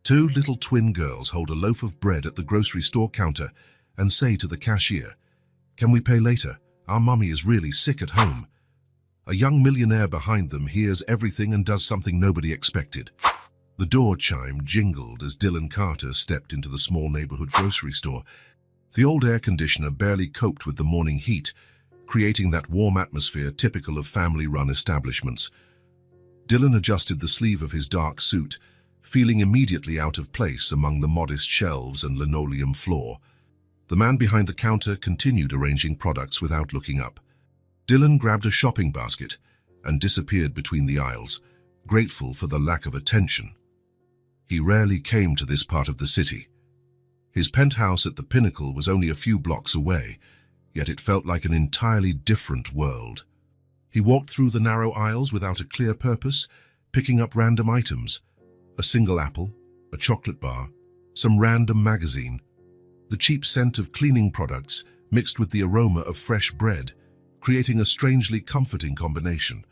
Two little twin girls hold a loaf of bread at the grocery store counter and say to the cashier, "Can we pay later? Our mummy is really sick at home." A young millionaire behind them hears everything and does something nobody expected. The door chime jingled as Dylan Carter stepped into the small neighborhood grocery store. The old air conditioner barely coped with the morning heat, creating that warm atmosphere typical of family-run establishments. Dylan adjusted the sleeve of his dark suit, feeling immediately out of place among the modest shelves and linoleum floor. The man behind the counter continued arranging products without looking up. Dylan grabbed a shopping basket and disappeared between the aisles, grateful for the lack of attention. He rarely came to this part of the city. His penthouse at the Pinnacle was only a few blocks away, yet it felt like an entirely different world. He walked through the narrow aisles without a clear purpose, picking up random items. A single apple, a chocolate bar, some random magazine. The cheap scent of cleaning products mixed with the aroma of fresh bread, creating a strangely comforting combination.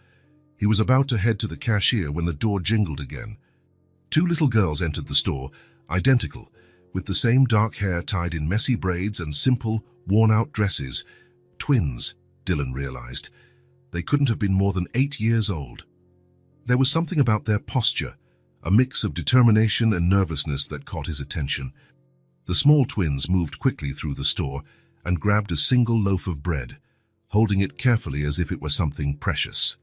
He was about to head to the cashier when the door jingled again. Two little girls entered the store, identical, with the same dark hair tied in messy braids and simple, worn-out dresses. Twins, Dylan realized. They couldn't have been more than 8 years old. There was something about their posture, a mix of determination and nervousness that caught his attention. The small twins moved quickly through the store and grabbed a single loaf of bread, holding it carefully as if it were something precious.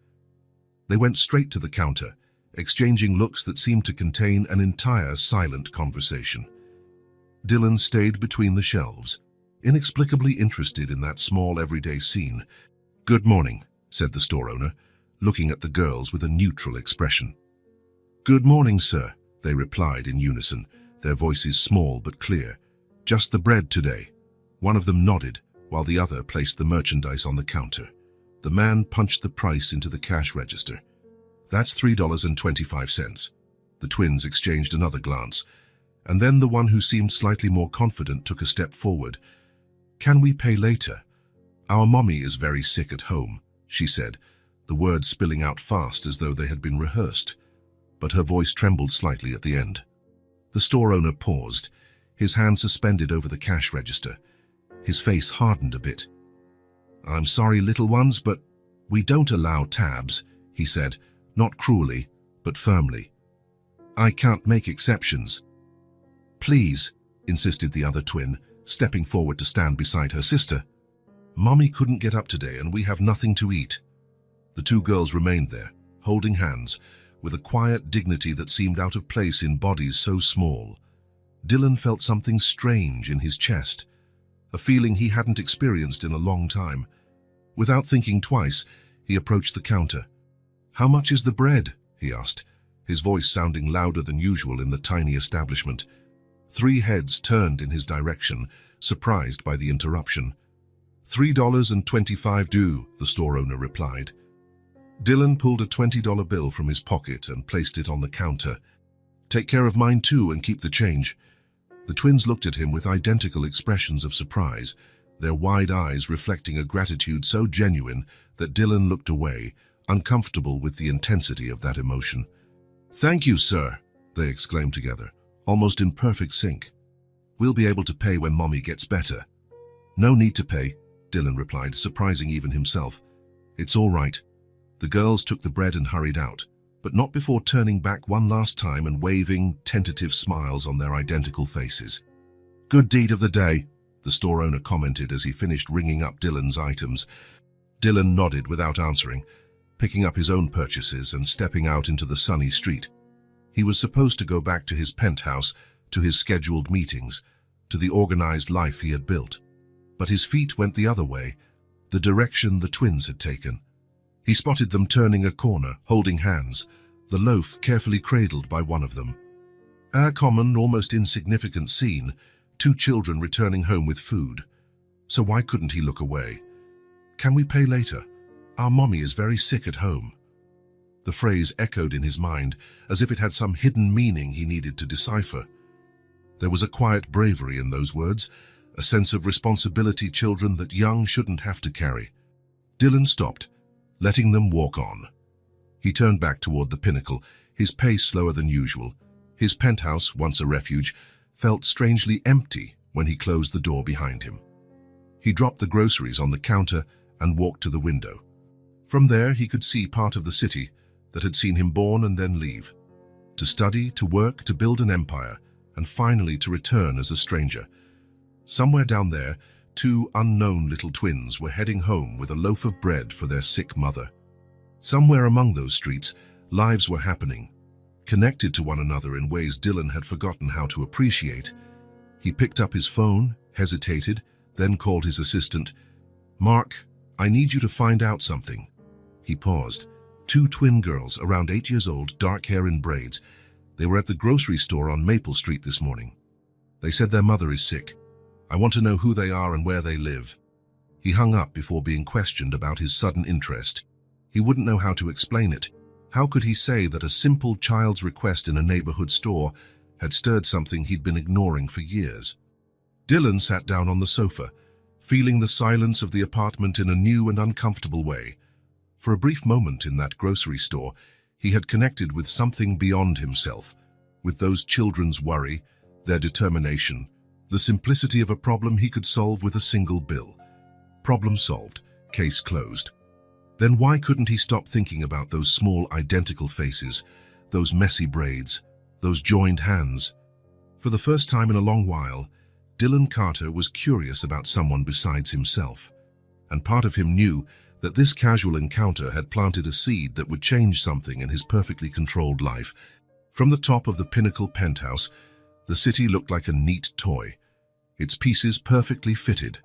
They went straight to the counter, exchanging looks that seemed to contain an entire silent conversation. Dylan stayed between the shelves, inexplicably interested in that small everyday scene. "Good morning," said the store owner, looking at the girls with a neutral expression. "Good morning, sir," they replied in unison, their voices small but clear. "Just the bread today." One of them nodded, while the other placed the merchandise on the counter. The man punched the price into the cash register. "That's $3.25. The twins exchanged another glance, and then the one who seemed slightly more confident took a step forward. "Can we pay later? Our mommy is very sick at home," she said, the words spilling out fast as though they had been rehearsed, but her voice trembled slightly at the end. The store owner paused, his hand suspended over the cash register. His face hardened a bit. "I'm sorry, little ones, but we don't allow tabs," he said, not cruelly, but firmly. "I can't make exceptions." "Please," insisted the other twin, stepping forward to stand beside her sister. "Mommy couldn't get up today and we have nothing to eat." The two girls remained there, holding hands, with a quiet dignity that seemed out of place in bodies so small. Dylan felt something strange in his chest, a feeling he hadn't experienced in a long time. Without thinking twice, he approached the counter. "How much is the bread?" he asked, his voice sounding louder than usual in the tiny establishment. 3 heads turned in his direction, surprised by the interruption. $3.25 due, the store owner replied. Dylan pulled a $20 bill from his pocket and placed it on the counter. "Take care of mine too and keep the change." The twins looked at him with identical expressions of surprise, their wide eyes reflecting a gratitude so genuine that Dylan looked away, uncomfortable with the intensity of that emotion. "Thank you, sir," they exclaimed together, almost in perfect sync. "We'll be able to pay when Mommy gets better." "No need to pay," Dylan replied, surprising even himself. "It's all right." The girls took the bread and hurried out, but not before turning back one last time and waving tentative smiles on their identical faces. "Good deed of the day," the store owner commented as he finished ringing up Dylan's items. Dylan nodded without answering, picking up his own purchases and stepping out into the sunny street. He was supposed to go back to his penthouse, to his scheduled meetings, to the organized life he had built. But his feet went the other way, the direction the twins had taken. He spotted them turning a corner, holding hands, the loaf carefully cradled by one of them. A common, almost insignificant scene, 2 children returning home with food. So why couldn't he look away? "Can we pay later? Our mommy is very sick at home." The phrase echoed in his mind, as if it had some hidden meaning he needed to decipher. There was a quiet bravery in those words, a sense of responsibility children that young shouldn't have to carry. Dylan stopped, letting them walk on. He turned back toward the Pinnacle, his pace slower than usual, His penthouse, once a refuge, felt strangely empty when he closed the door behind him. He dropped the groceries on the counter and walked to the window. From there, he could see part of the city that had seen him born and then leave. To study, to work, to build an empire, and finally to return as a stranger. Somewhere down there, two unknown little twins were heading home with a loaf of bread for their sick mother. Somewhere among those streets, lives were happening, connected to one another in ways Dylan had forgotten how to appreciate. He picked up his phone, hesitated, then called his assistant. "Mark, I need you to find out something." He paused. Two twin girls, around 8 years old, dark hair in braids. They were at the grocery store on Maple Street this morning. They said their mother is sick. I want to know who they are and where they live. He hung up before being questioned about his sudden interest. He wouldn't know how to explain it. How could he say that a simple child's request in a neighborhood store had stirred something he'd been ignoring for years? Dylan sat down on the sofa, feeling the silence of the apartment in a new and uncomfortable way. For a brief moment in that grocery store, he had connected with something beyond himself, with those children's worry, their determination, the simplicity of a problem he could solve with a single bill. Problem solved, case closed. Then why couldn't he stop thinking about those small identical faces, those messy braids, those joined hands? For the first time in a long while, Dylan Carter was curious about someone besides himself. And part of him knew that this casual encounter had planted a seed that would change something in his perfectly controlled life. From the top of the pinnacle penthouse, the city looked like a neat toy, its pieces perfectly fitted.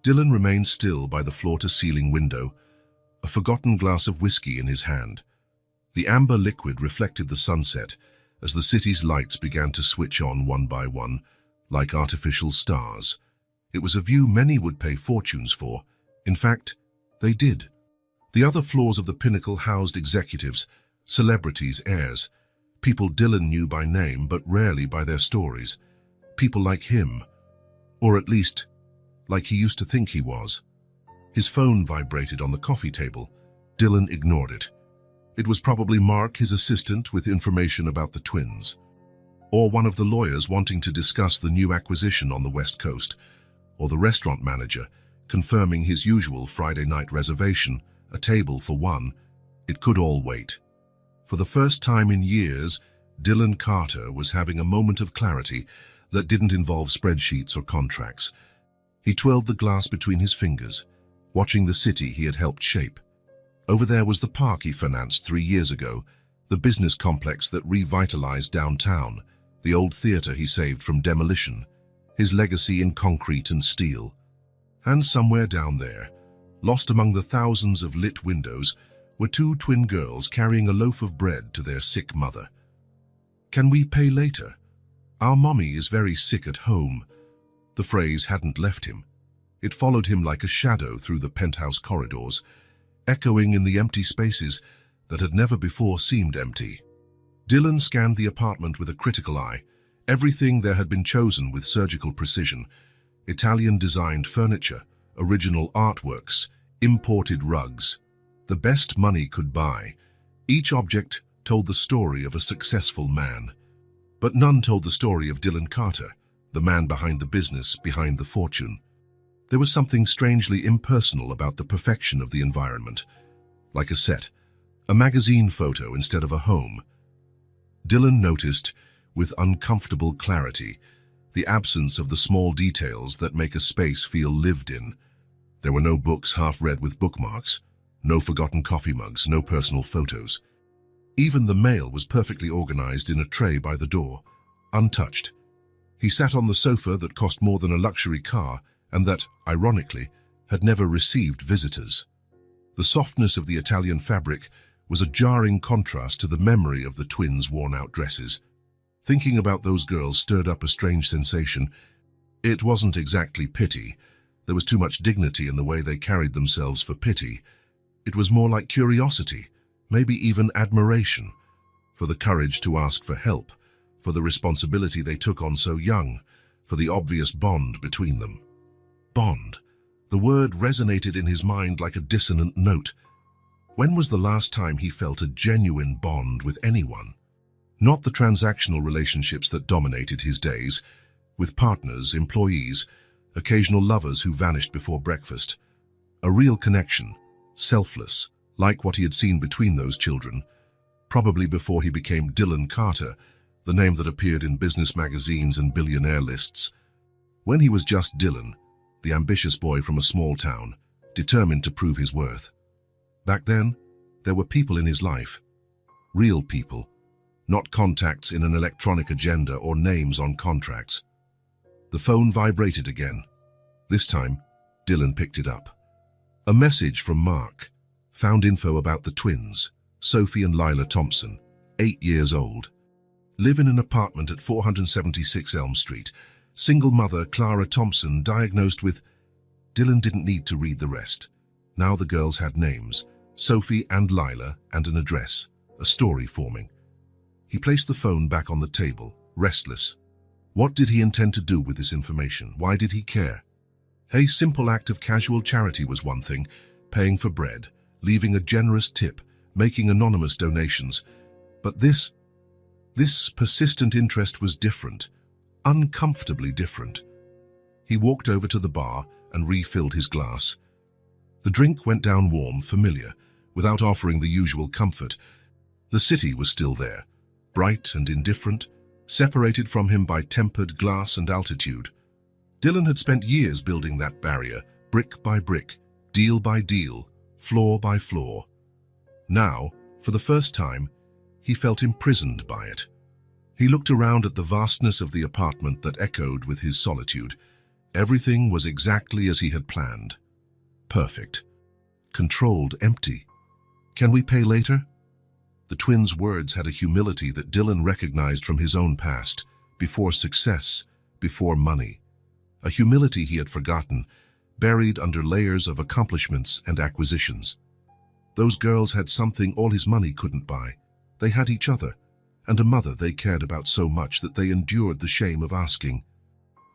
Dylan remained still by the floor-to-ceiling window, a forgotten glass of whiskey in his hand. The amber liquid reflected the sunset as the city's lights began to switch on one by one, like artificial stars. It was a view many would pay fortunes for. In fact, they did. The other floors of the pinnacle housed executives, celebrities, heirs, people Dylan knew by name but rarely by their stories. People like him, or at least, like he used to think he was. His phone vibrated on the coffee table. Dylan ignored it. It was probably Mark, his assistant, with information about the twins. Or one of the lawyers wanting to discuss the new acquisition on the West Coast. Or the restaurant manager, confirming his usual Friday night reservation, a table for one. It could all wait. For the first time in years, Dylan Carter was having a moment of clarity that didn't involve spreadsheets or contracts. He twirled the glass between his fingers, watching the city he had helped shape. Over there was the park he financed 3 years ago, the business complex that revitalized downtown, the old theater he saved from demolition, his legacy in concrete and steel. And somewhere down there, lost among the thousands of lit windows, were two twin girls carrying a loaf of bread to their sick mother. "Can we pay later? Our mommy is very sick at home." The phrase hadn't left him. It followed him like a shadow through the penthouse corridors, echoing in the empty spaces that had never before seemed empty. Dylan scanned the apartment with a critical eye. Everything there had been chosen with surgical precision. Italian-designed furniture, original artworks, imported rugs. The best money could buy. Each object told the story of a successful man. But none told the story of Dylan Carter, the man behind the business, behind the fortune. There was something strangely impersonal about the perfection of the environment. Like a set, a magazine photo instead of a home. Dylan noticed, with uncomfortable clarity, the absence of the small details that make a space feel lived in. There were no books half-read with bookmarks, no forgotten coffee mugs, no personal photos. Even the mail was perfectly organized in a tray by the door, untouched. He sat on the sofa that cost more than a luxury car and that, ironically, had never received visitors. The softness of the Italian fabric was a jarring contrast to the memory of the twins' worn-out dresses. Thinking about those girls stirred up a strange sensation. It wasn't exactly pity. There was too much dignity in the way they carried themselves for pity. It was more like curiosity, maybe even admiration, for the courage to ask for help, for the responsibility they took on so young, for the obvious bond between them. Bond. The word resonated in his mind like a dissonant note. When was the last time he felt a genuine bond with anyone? Not the transactional relationships that dominated his days, with partners, employees, occasional lovers who vanished before breakfast. A real connection, selfless, like what he had seen between those children, probably before he became Dylan Carter, the name that appeared in business magazines and billionaire lists. When he was just Dylan, the ambitious boy from a small town, determined to prove his worth. Back then, there were people in his life, real people, not contacts in an electronic agenda or names on contracts. The phone vibrated again. This time, Dylan picked it up. A message from Mark. Found info about the twins, Sophie and Lila Thompson, 8 years old. Live in an apartment at 476 Elm Street. Single mother Clara Thompson diagnosed with... Dylan didn't need to read the rest. Now the girls had names, Sophie and Lila, and an address, a story forming. He placed the phone back on the table, restless. What did he intend to do with this information? Why did he care? A simple act of casual charity was one thing, paying for bread, leaving a generous tip, making anonymous donations. But this persistent interest was different, uncomfortably different. He walked over to the bar and refilled his glass. The drink went down warm, familiar, without offering the usual comfort. The city was still there, bright and indifferent, separated from him by tempered glass and altitude. Dylan had spent years building that barrier, brick by brick, deal by deal, floor by floor. Now, for the first time, he felt imprisoned by it. He looked around at the vastness of the apartment that echoed with his solitude. Everything was exactly as he had planned. Perfect. Controlled, empty. Can we pay later? The twins' words had a humility that Dylan recognized from his own past, before success, before money. A humility he had forgotten, buried under layers of accomplishments and acquisitions. Those girls had something all his money couldn't buy. They had each other, and a mother they cared about so much that they endured the shame of asking.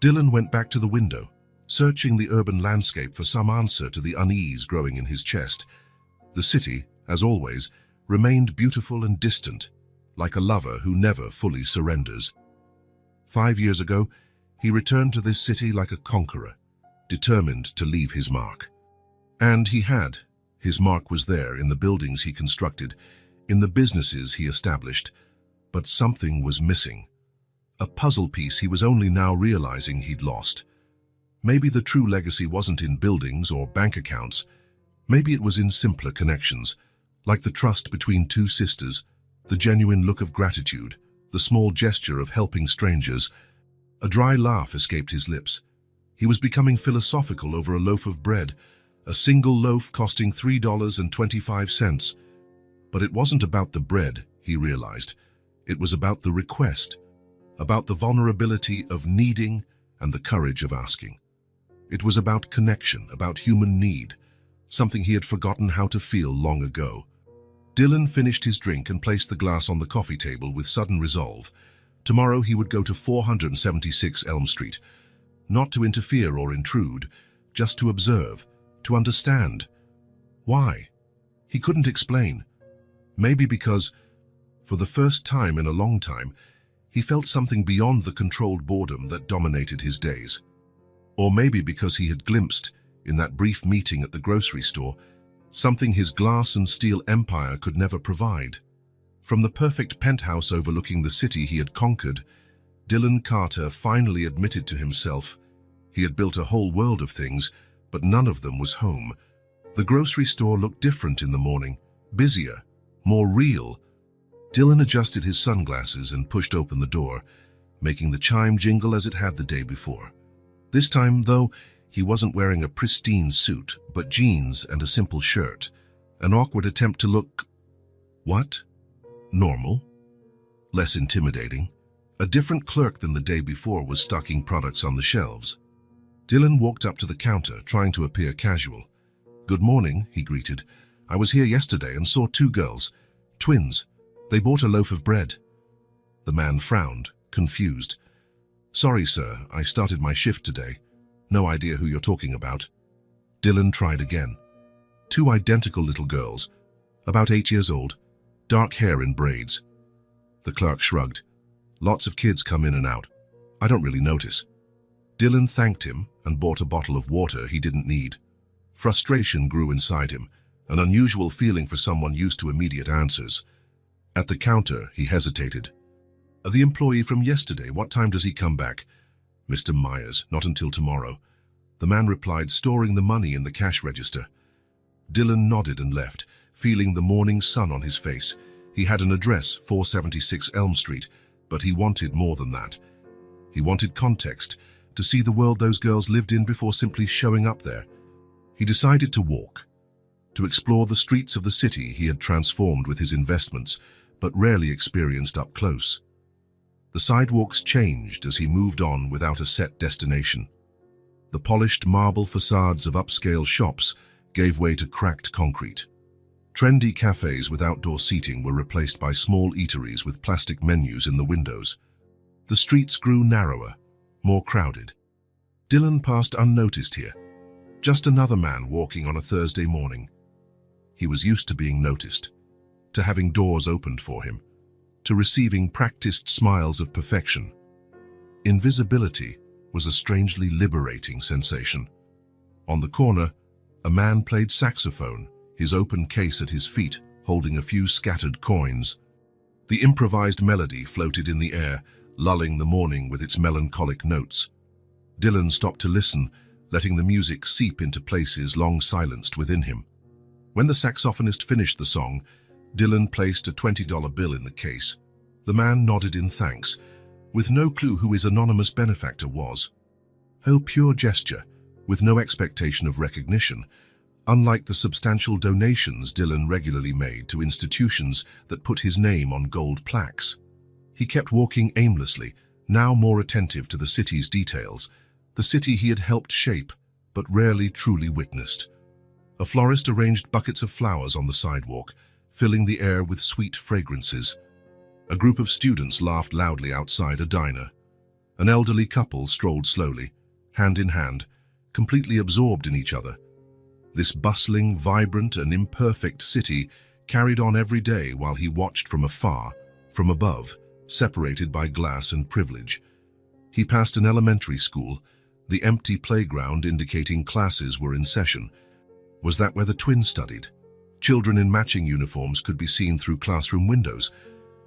Dylan went back to the window, searching the urban landscape for some answer to the unease growing in his chest. The city, as always, remained beautiful and distant, like a lover who never fully surrenders. 5 years ago, he returned to this city like a conqueror, determined to leave his mark. And he had. His mark was there in the buildings he constructed, in the businesses he established. But something was missing. A puzzle piece he was only now realizing he'd lost. Maybe the true legacy wasn't in buildings or bank accounts. Maybe it was in simpler connections, like the trust between two sisters, the genuine look of gratitude, the small gesture of helping strangers. A dry laugh escaped his lips. He was becoming philosophical over a loaf of bread, a single loaf costing $3.25. But it wasn't about the bread, he realized. It was about the request, about the vulnerability of needing and the courage of asking. It was about connection, about human need, something he had forgotten how to feel long ago. Dylan finished his drink and placed the glass on the coffee table with sudden resolve. Tomorrow he would go to 476 Elm Street, not to interfere or intrude, just to observe, to understand. Why? He couldn't explain. Maybe because, for the first time in a long time, he felt something beyond the controlled boredom that dominated his days. Or maybe because he had glimpsed, in that brief meeting at the grocery store, something his glass and steel empire could never provide. From the perfect penthouse overlooking the city he had conquered, Dylan Carter finally admitted to himself he had built a whole world of things, but none of them was home. The grocery store looked different in the morning, busier, more real. Dylan adjusted his sunglasses and pushed open the door, making the chime jingle as it had the day before. This time, though, he wasn't wearing a pristine suit, but jeans and a simple shirt, an awkward attempt to look... what? Normal? Less intimidating. A different clerk than the day before was stocking products on the shelves. Dylan walked up to the counter, trying to appear casual. "Good morning," he greeted. "I was here yesterday and saw 2 girls. Twins. They bought a loaf of bread." The man frowned, confused. "Sorry, sir, I started my shift today. No idea who you're talking about." Dylan tried again. 2 identical little girls, about 8 years old, dark hair in braids. The clerk shrugged. Lots of kids come in and out. I don't really notice. Dylan thanked him and bought a bottle of water he didn't need. Frustration grew inside him, an unusual feeling for someone used to immediate answers. At the counter, he hesitated. The employee from yesterday, what time does he come back? Mr. Myers, not until tomorrow. The man replied, storing the money in the cash register. Dylan nodded and left, feeling the morning sun on his face. He had an address, 476 Elm Street, but he wanted more than that. He wanted context, to see the world those girls lived in before simply showing up there. He decided to walk, to explore the streets of the city he had transformed with his investments, but rarely experienced up close. The sidewalks changed as he moved on without a set destination. The polished marble facades of upscale shops gave way to cracked concrete. Trendy cafes with outdoor seating were replaced by small eateries with plastic menus in the windows. The streets grew narrower, more crowded. Dylan passed unnoticed here. Just another man walking on a Thursday morning. He was used to being noticed, to having doors opened for him, to receiving practiced smiles of perfection. Invisibility was a strangely liberating sensation. On the corner, a man played saxophone, his open case at his feet, holding a few scattered coins. The improvised melody floated in the air, lulling the morning with its melancholic notes. Dylan stopped to listen, letting the music seep into places long silenced within him. When the saxophonist finished the song, Dylan placed a $20 bill in the case. The man nodded in thanks, with no clue who his anonymous benefactor was. Oh, pure gesture, with no expectation of recognition, unlike the substantial donations Dylan regularly made to institutions that put his name on gold plaques. He kept walking aimlessly, now more attentive to the city's details, the city he had helped shape, but rarely truly witnessed. A florist arranged buckets of flowers on the sidewalk, filling the air with sweet fragrances. A group of students laughed loudly outside a diner. An elderly couple strolled slowly, hand in hand, completely absorbed in each other. This bustling, vibrant, and imperfect city carried on every day while he watched from afar, from above, separated by glass and privilege. He passed an elementary school, the empty playground indicating classes were in session. Was that where the twins studied? Children in matching uniforms could be seen through classroom windows,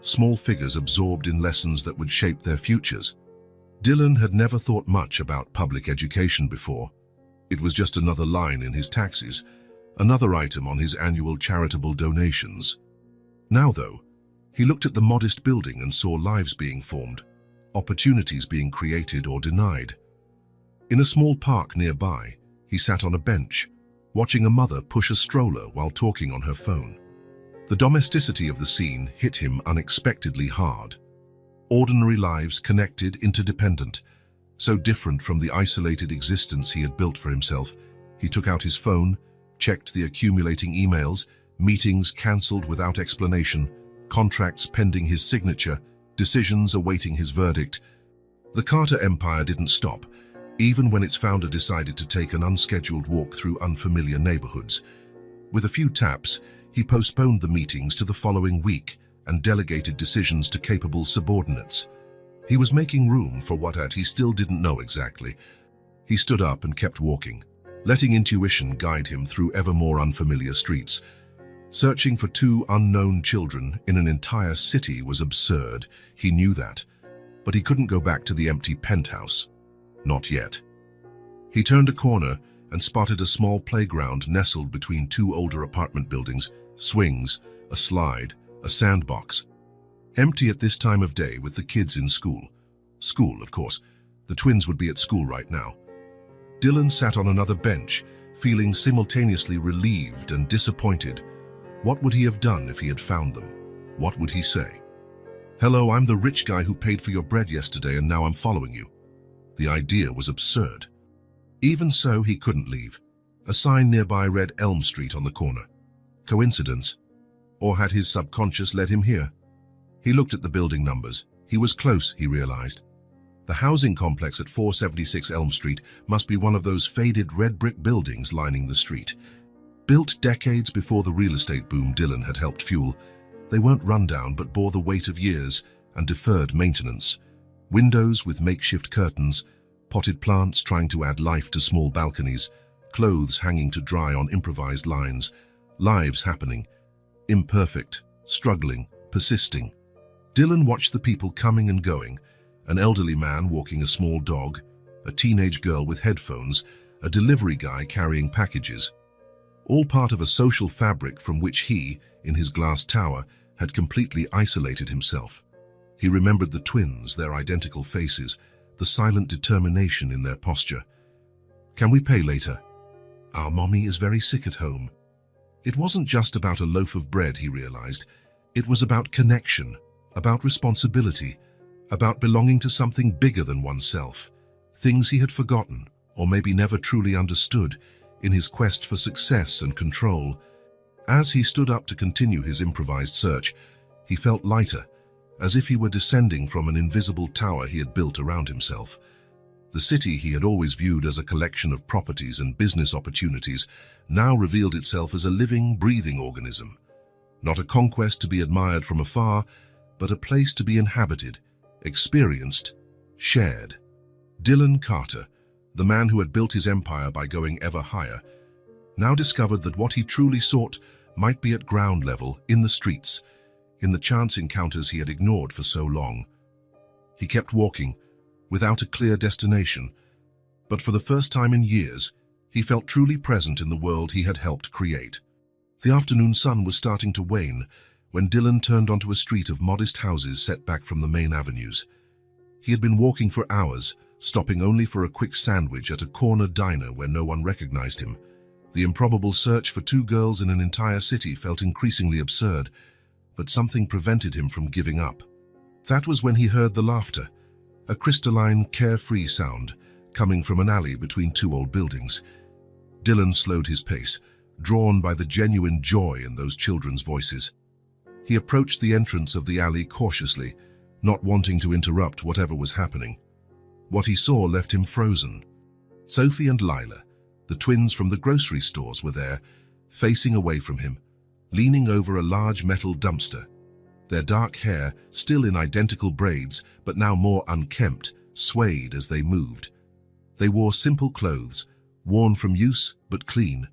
small figures absorbed in lessons that would shape their futures. Dylan had never thought much about public education before. It was just another line in his taxes, another item on his annual charitable donations. Now, though, he looked at the modest building and saw lives being formed, opportunities being created or denied. In a small park nearby, he sat on a bench, watching a mother push a stroller while talking on her phone. The domesticity of the scene hit him unexpectedly hard. Ordinary lives connected, interdependent, so different from the isolated existence he had built for himself. He took out his phone, checked the accumulating emails, meetings cancelled without explanation, contracts pending his signature, decisions awaiting his verdict. The Carter empire didn't stop, even when its founder decided to take an unscheduled walk through unfamiliar neighborhoods. With a few taps, he postponed the meetings to the following week and delegated decisions to capable subordinates. He was making room for what he still didn't know exactly. He stood up and kept walking, letting intuition guide him through ever more unfamiliar streets. Searching for two unknown children in an entire city was absurd. He knew that, but he couldn't go back to the empty penthouse. Not yet. He turned a corner and spotted a small playground nestled between two older apartment buildings, swings, a slide, a sandbox. Empty at this time of day with the kids in school. School, of course. The twins would be at school right now. Dylan sat on another bench, feeling simultaneously relieved and disappointed. What would he have done if he had found them? What would he say? "Hello, I'm the rich guy who paid for your bread yesterday and now I'm following you." The idea was absurd. Even so, he couldn't leave. A sign nearby read Elm Street on the corner. Coincidence? Or had his subconscious led him here? He looked at the building numbers. He was close, he realized. The housing complex at 476 Elm Street must be one of those faded red brick buildings lining the street. Built decades before the real estate boom Dylan had helped fuel, They weren't rundown but bore the weight of years and deferred maintenance. Windows with makeshift curtains, potted plants trying to add life to small balconies, clothes hanging to dry on improvised lines, lives happening, imperfect, struggling, persisting. Dylan watched the people coming and going, an elderly man walking a small dog, a teenage girl with headphones, a delivery guy carrying packages, all part of a social fabric from which he, in his glass tower, had completely isolated himself. He remembered the twins, their identical faces, the silent determination in their posture. "Can we pay later? Our mommy is very sick at home." It wasn't just about a loaf of bread, he realized. It was about connection, about responsibility, about belonging to something bigger than oneself, things he had forgotten, or maybe never truly understood, in his quest for success and control. As he stood up to continue his improvised search, he felt lighter, as if he were descending from an invisible tower he had built around himself. The city he had always viewed as a collection of properties and business opportunities now revealed itself as a living, breathing organism. Not a conquest to be admired from afar, but a place to be inhabited, experienced, shared. Dylan Carter, the man who had built his empire by going ever higher, now discovered that what he truly sought might be at ground level, in the streets, in the chance encounters he had ignored for so long. He kept walking, without a clear destination, but for the first time in years, he felt truly present in the world he had helped create. The afternoon sun was starting to wane when Dylan turned onto a street of modest houses set back from the main avenues. He had been walking for hours, stopping only for a quick sandwich at a corner diner where no one recognized him. The improbable search for two girls in an entire city felt increasingly absurd, but something prevented him from giving up. That was when he heard the laughter, a crystalline, carefree sound coming from an alley between two old buildings. Dylan slowed his pace, drawn by the genuine joy in those children's voices. He approached the entrance of the alley cautiously, not wanting to interrupt whatever was happening. What he saw left him frozen. Sophie and Lila, the twins from the grocery stores, were there, facing away from him, leaning over a large metal dumpster. Their dark hair, still in identical braids, but now more unkempt, swayed as they moved. They wore simple clothes, worn from use but clean.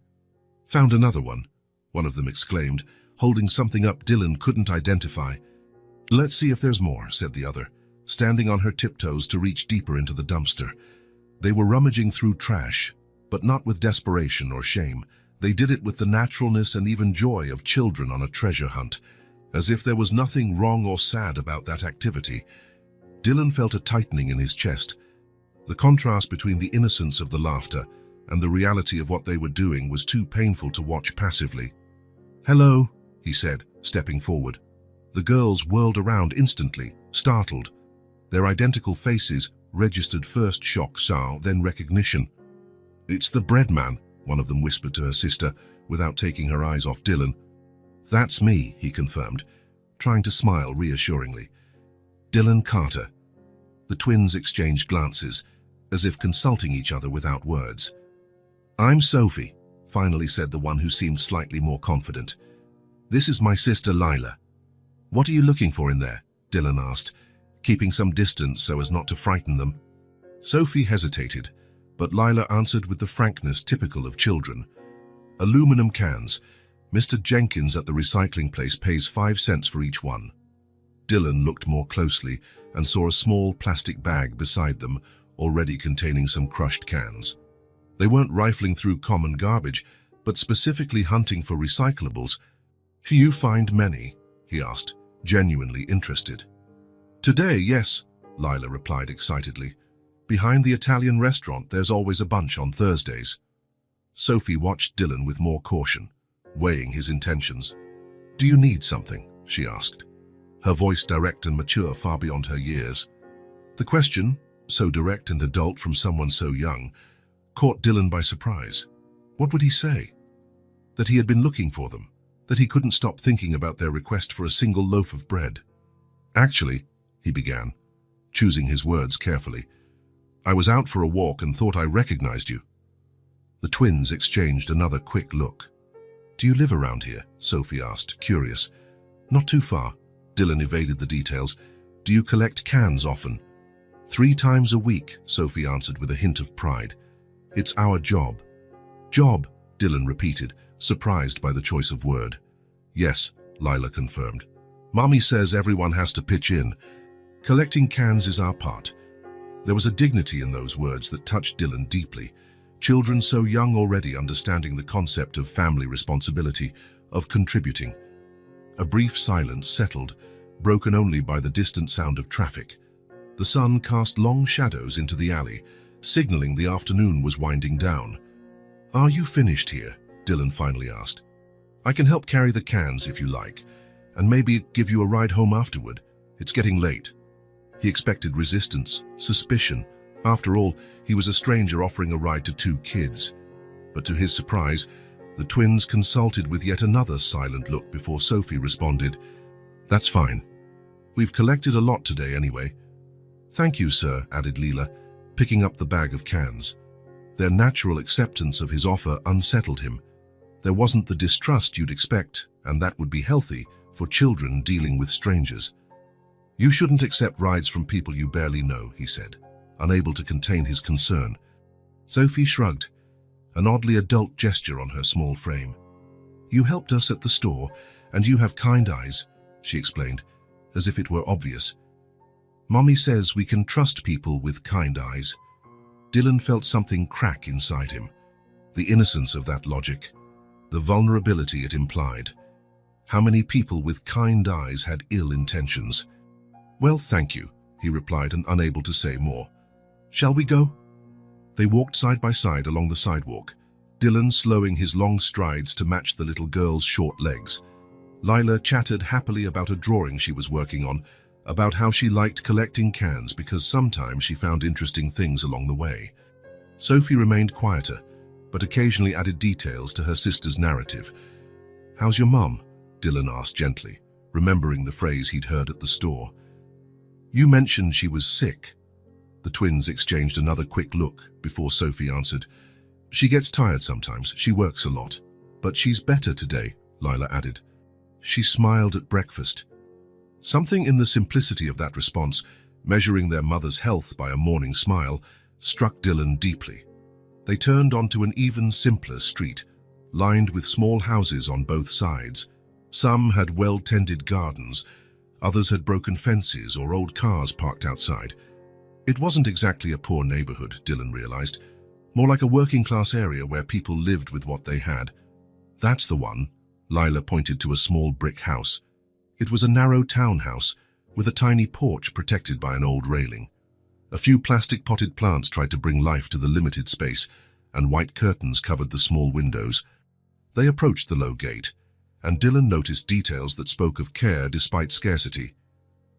"Found another one of them exclaimed, holding something up Dylan couldn't identify. "Let's see if there's more," said the other, standing on her tiptoes to reach deeper into the dumpster. They were rummaging through trash, but not with desperation or shame. They did it with the naturalness and even joy of children on a treasure hunt, as if there was nothing wrong or sad about that activity. Dylan felt a tightening in his chest. The contrast between the innocence of the laughter and the reality of what they were doing was too painful to watch passively. "Hello," he said, stepping forward. The girls whirled around instantly, startled. Their identical faces registered first shock, then recognition. "It's the bread man," one of them whispered to her sister, without taking her eyes off Dylan. "That's me," he confirmed, trying to smile reassuringly. "Dylan Carter." The twins exchanged glances, as if consulting each other without words. "I'm Sophie," finally said the one who seemed slightly more confident. "This is my sister Lila." "What are you looking for in there?" Dylan asked, keeping some distance so as not to frighten them. Sophie hesitated, but Lila answered with the frankness typical of children. "Aluminum cans. Mr. Jenkins at the recycling place pays 5 cents for each one." Dylan looked more closely and saw a small plastic bag beside them, already containing some crushed cans. They weren't rifling through common garbage, but specifically hunting for recyclables. "Do you find many?" he asked, genuinely interested. "Today, yes," Lila replied excitedly. "Behind the Italian restaurant, there's always a bunch on Thursdays." Sophie watched Dylan with more caution, weighing his intentions. "Do you need something?" she asked, her voice direct and mature far beyond her years. The question, so direct and adult from someone so young, caught Dylan by surprise. What would he say? That he had been looking for them, that he couldn't stop thinking about their request for a single loaf of bread. "Actually," he began, choosing his words carefully, "I was out for a walk and thought I recognized you." The twins exchanged another quick look. "Do you live around here?" Sophie asked, curious. Not too far. Dylan evaded the details. Do you collect cans often? 3 times a week, Sophie answered with a hint of pride. It's our job. Job, Dylan repeated, surprised by the choice of word. Yes, Lila confirmed. Mommy says everyone has to pitch in. Collecting cans is our part. There was a dignity in those words that touched Dylan deeply. Children so young already understanding the concept of family responsibility, of contributing. A brief silence settled, broken only by the distant sound of traffic. The sun cast long shadows into the alley, signaling the afternoon was winding down. Are you finished here? Dylan finally asked. I can help carry the cans if you like, and maybe give you a ride home afterward. It's getting late. He expected resistance, suspicion. After all, he was a stranger offering a ride to 2 kids. But to his surprise, the twins consulted with yet another silent look before Sophie responded, That's fine. We've collected a lot today anyway. Thank you, sir, added Leela, picking up the bag of cans. Their natural acceptance of his offer unsettled him. There wasn't the distrust you'd expect, and that would be healthy for children dealing with strangers. You shouldn't accept rides from people you barely know, he said, unable to contain his concern. Sophie shrugged, an oddly adult gesture on her small frame. You helped us at the store, and you have kind eyes, she explained, as if it were obvious. Mommy says we can trust people with kind eyes. Dylan felt something crack inside him. The innocence of that logic, the vulnerability it implied. How many people with kind eyes had ill intentions? Well, thank you, he replied, and unable to say more. Shall we go? They walked side by side along the sidewalk, Dylan slowing his long strides to match the little girl's short legs. Lila chattered happily about a drawing she was working on, about how she liked collecting cans because sometimes she found interesting things along the way. Sophie remained quieter, but occasionally added details to her sister's narrative. How's your mum? Dylan asked gently, remembering the phrase he'd heard at the store. You mentioned she was sick. The twins exchanged another quick look before Sophie answered. She gets tired sometimes, she works a lot. But she's better today, Lila added. She smiled at breakfast. Something in the simplicity of that response, measuring their mother's health by a morning smile, struck Dylan deeply. They turned onto an even simpler street, lined with small houses on both sides. Some had well-tended gardens, others had broken fences or old cars parked outside. It wasn't exactly a poor neighborhood, Dylan realized, more like a working-class area where people lived with what they had. That's the one, Lila pointed to a small brick house. It was a narrow townhouse with a tiny porch protected by an old railing. A few plastic potted plants tried to bring life to the limited space, and white curtains covered the small windows. They approached the low gate, and Dylan noticed details that spoke of care despite scarcity.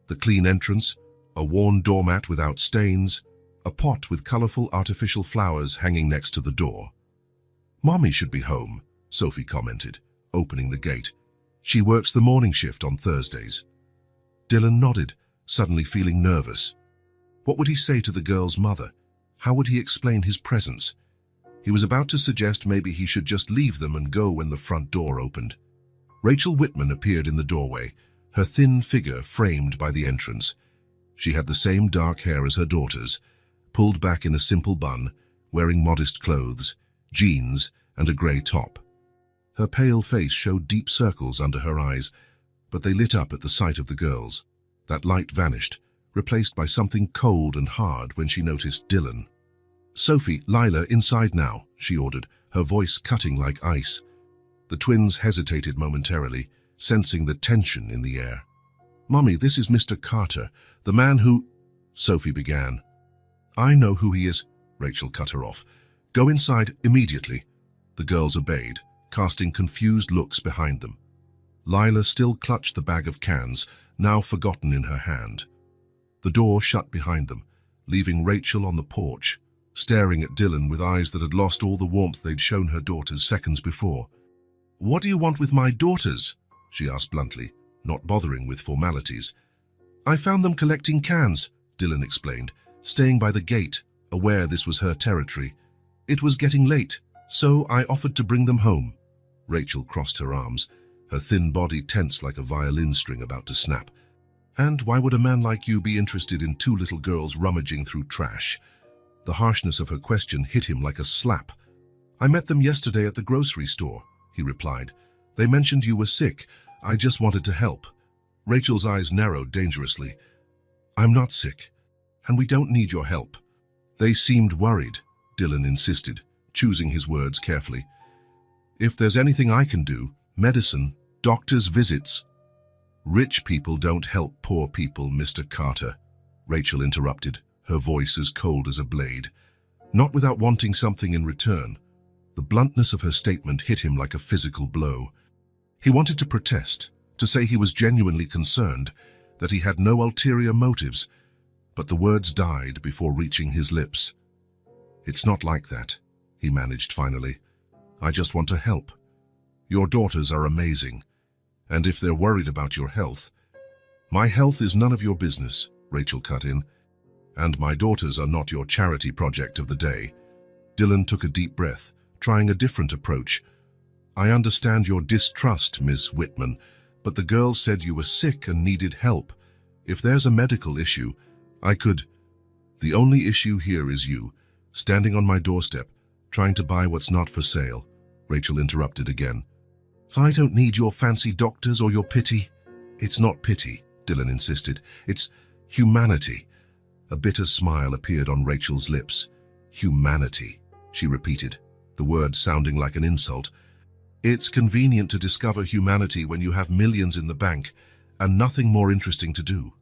The clean entrance, a worn doormat without stains, a pot with colorful artificial flowers hanging next to the door. Mommy should be home, Sophie commented, opening the gate. She works the morning shift on Thursdays. Dylan nodded, suddenly feeling nervous. What would he say to the girl's mother? How would he explain his presence? He was about to suggest maybe he should just leave them and go when the front door opened. Rachel Whitman appeared in the doorway, her thin figure framed by the entrance. She had the same dark hair as her daughters, pulled back in a simple bun, wearing modest clothes, jeans, and a grey top. Her pale face showed deep circles under her eyes, but they lit up at the sight of the girls. That light vanished, replaced by something cold and hard when she noticed Dylan. Sophie, Lila, inside now, she ordered, her voice cutting like ice. The twins hesitated momentarily, sensing the tension in the air. Mommy, this is Mr. Carter, the man who... Sophie began. I know who he is, Rachel cut her off. Go inside immediately. The girls obeyed, casting confused looks behind them. Lila still clutched the bag of cans, now forgotten in her hand. The door shut behind them, leaving Rachel on the porch, staring at Dylan with eyes that had lost all the warmth they'd shown her daughters seconds before. What do you want with my daughters? She asked bluntly, not bothering with formalities. I found them collecting cans, Dylan explained, staying by the gate, aware this was her territory. It was getting late, so I offered to bring them home. Rachel crossed her arms. her thin body tense like a violin string about to snap. And why would a man like you be interested in two little girls rummaging through trash? The harshness of her question hit him like a slap. I met them yesterday at the grocery store, he replied. They mentioned you were sick. I just wanted to help. Rachel's eyes narrowed dangerously. I'm not sick, and we don't need your help. They seemed worried, Dylan insisted, choosing his words carefully. If there's anything I can do, medicine, doctor's visits. Rich people don't help poor people, Mr. Carter, Rachel interrupted, her voice as cold as a blade. Not without wanting something in return. The bluntness of her statement hit him like a physical blow. He wanted to protest, to say he was genuinely concerned, that he had no ulterior motives, but the words died before reaching his lips. It's not like that, he managed finally. I just want to help. Your daughters are amazing, and if they're worried about your health— My health is none of your business, Rachel cut in, and my daughters are not your charity project of the day. Dylan took a deep breath, trying a different approach. I understand your distrust, Miss Whitman, but the girls said you were sick and needed help. If there's a medical issue, I could— The only issue here is you, standing on my doorstep, trying to buy what's not for sale, Rachel interrupted again. I don't need your fancy doctors or your pity. It's not pity, Dylan insisted. It's humanity. A bitter smile appeared on Rachel's lips. Humanity, she repeated, the word sounding like an insult. It's convenient to discover humanity when you have millions in the bank and nothing more interesting to do.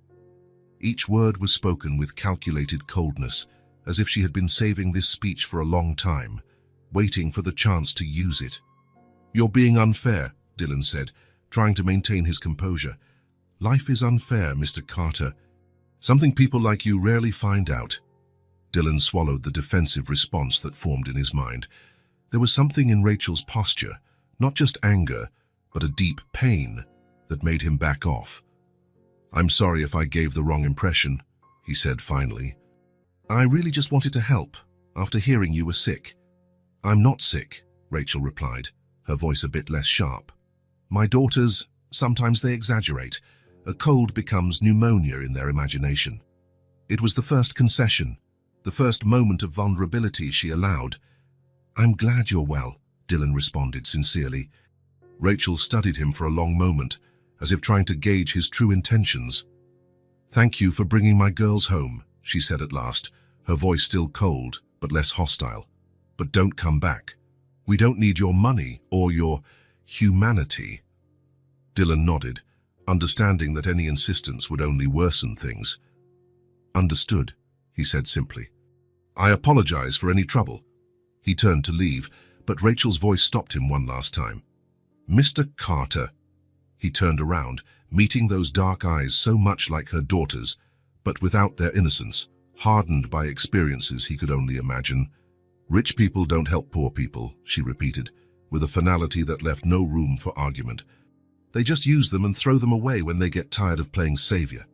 Each word was spoken with calculated coldness, as if she had been saving this speech for a long time, waiting for the chance to use it. You're being unfair, Dylan said, trying to maintain his composure. Life is unfair, Mr. Carter. Something people like you rarely find out. Dylan swallowed the defensive response that formed in his mind. There was something in Rachel's posture, not just anger, but a deep pain, that made him back off. I'm sorry if I gave the wrong impression, he said finally. I really just wanted to help, after hearing you were sick. I'm not sick, Rachel replied, her voice a bit less sharp. My daughters, sometimes they exaggerate. A cold becomes pneumonia in their imagination. It was the first concession, the first moment of vulnerability she allowed. I'm glad you're well, Dylan responded sincerely. Rachel studied him for a long moment, as if trying to gauge his true intentions. Thank you for bringing my girls home, she said at last, her voice still cold but less hostile. But don't come back. We don't need your money or your humanity. Dylan nodded, understanding that any insistence would only worsen things. Understood, he said simply. I apologize for any trouble. He turned to leave, but Rachel's voice stopped him one last time. Mr. Carter. He turned around, meeting those dark eyes so much like her daughter's, but without their innocence, hardened by experiences he could only imagine. Rich people don't help poor people, she repeated, with a finality that left no room for argument. They just use them and throw them away when they get tired of playing savior.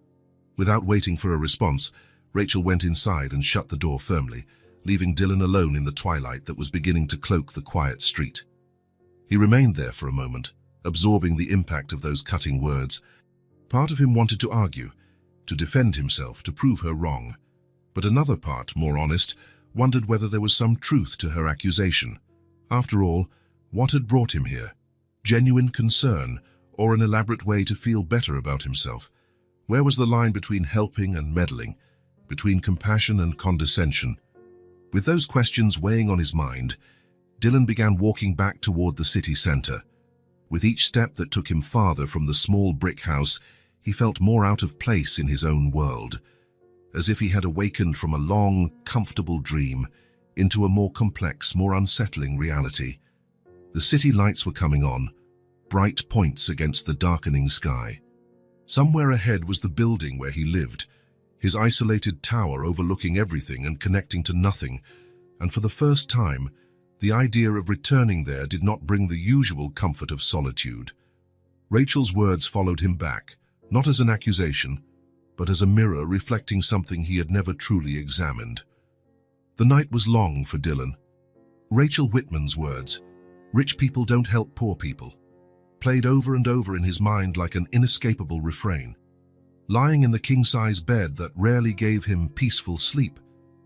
Without waiting for a response, Rachel went inside and shut the door firmly, leaving Dylan alone in the twilight that was beginning to cloak the quiet street. He remained there for a moment, absorbing the impact of those cutting words. Part of him wanted to argue, to defend himself, to prove her wrong. But another part, more honest, wondered whether there was some truth to her accusation. After all, what had brought him here? Genuine concern, or an elaborate way to feel better about himself? Where was the line between helping and meddling, between compassion and condescension? With those questions weighing on his mind, Dylan began walking back toward the city center. With each step that took him farther from the small brick house, he felt more out of place in his own world, as if he had awakened from a long, comfortable dream into a more complex, more unsettling reality. The city lights were coming on, bright points against the darkening sky. Somewhere ahead was the building where he lived, his isolated tower overlooking everything and connecting to nothing, and for the first time, the idea of returning there did not bring the usual comfort of solitude. Rachel's words followed him back, not as an accusation, but as a mirror reflecting something he had never truly examined. The night was long for Dylan. Rachel Whitman's words, rich people don't help poor people. played over and over in his mind like an inescapable refrain. Lying in the king-size bed that rarely gave him peaceful sleep,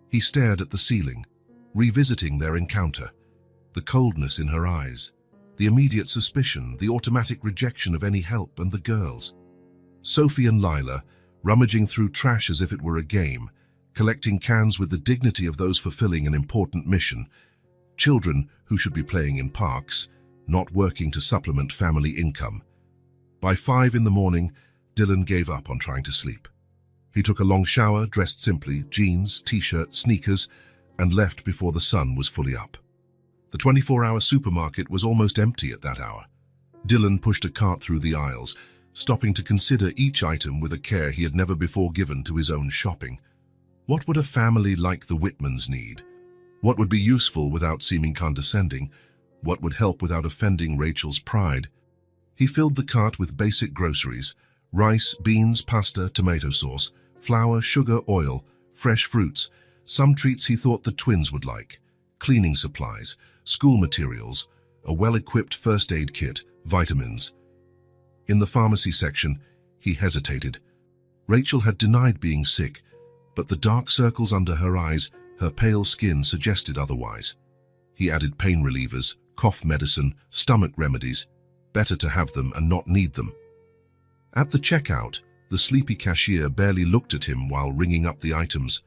he stared at the ceiling, revisiting their encounter. The coldness in her eyes, the immediate suspicion, the automatic rejection of any help, and the girls. Sophie and Lila, rummaging through trash as if it were a game, collecting cans with the dignity of those fulfilling an important mission. Children who should be playing in parks, not working to supplement family income. By 5 in the morning, Dylan gave up on trying to sleep. He took a long shower, dressed simply, jeans, t-shirt, sneakers, and left before the sun was fully up. The 24-hour supermarket was almost empty at that hour. Dylan pushed a cart through the aisles, stopping to consider each item with a care he had never before given to his own shopping. What would a family like the Whitmans need? What would be useful without seeming condescending? What would help without offending Rachel's pride? He filled the cart with basic groceries: rice, beans, pasta, tomato sauce, flour, sugar, oil, fresh fruits, some treats he thought the twins would like, cleaning supplies, school materials, a well-equipped first aid kit, vitamins. In the pharmacy section, he hesitated. Rachel had denied being sick, but the dark circles under her eyes, her pale skin suggested otherwise. He added pain relievers, cough medicine, stomach remedies. Better to have them and not need them. At the checkout, the sleepy cashier barely looked at him while ringing up the items.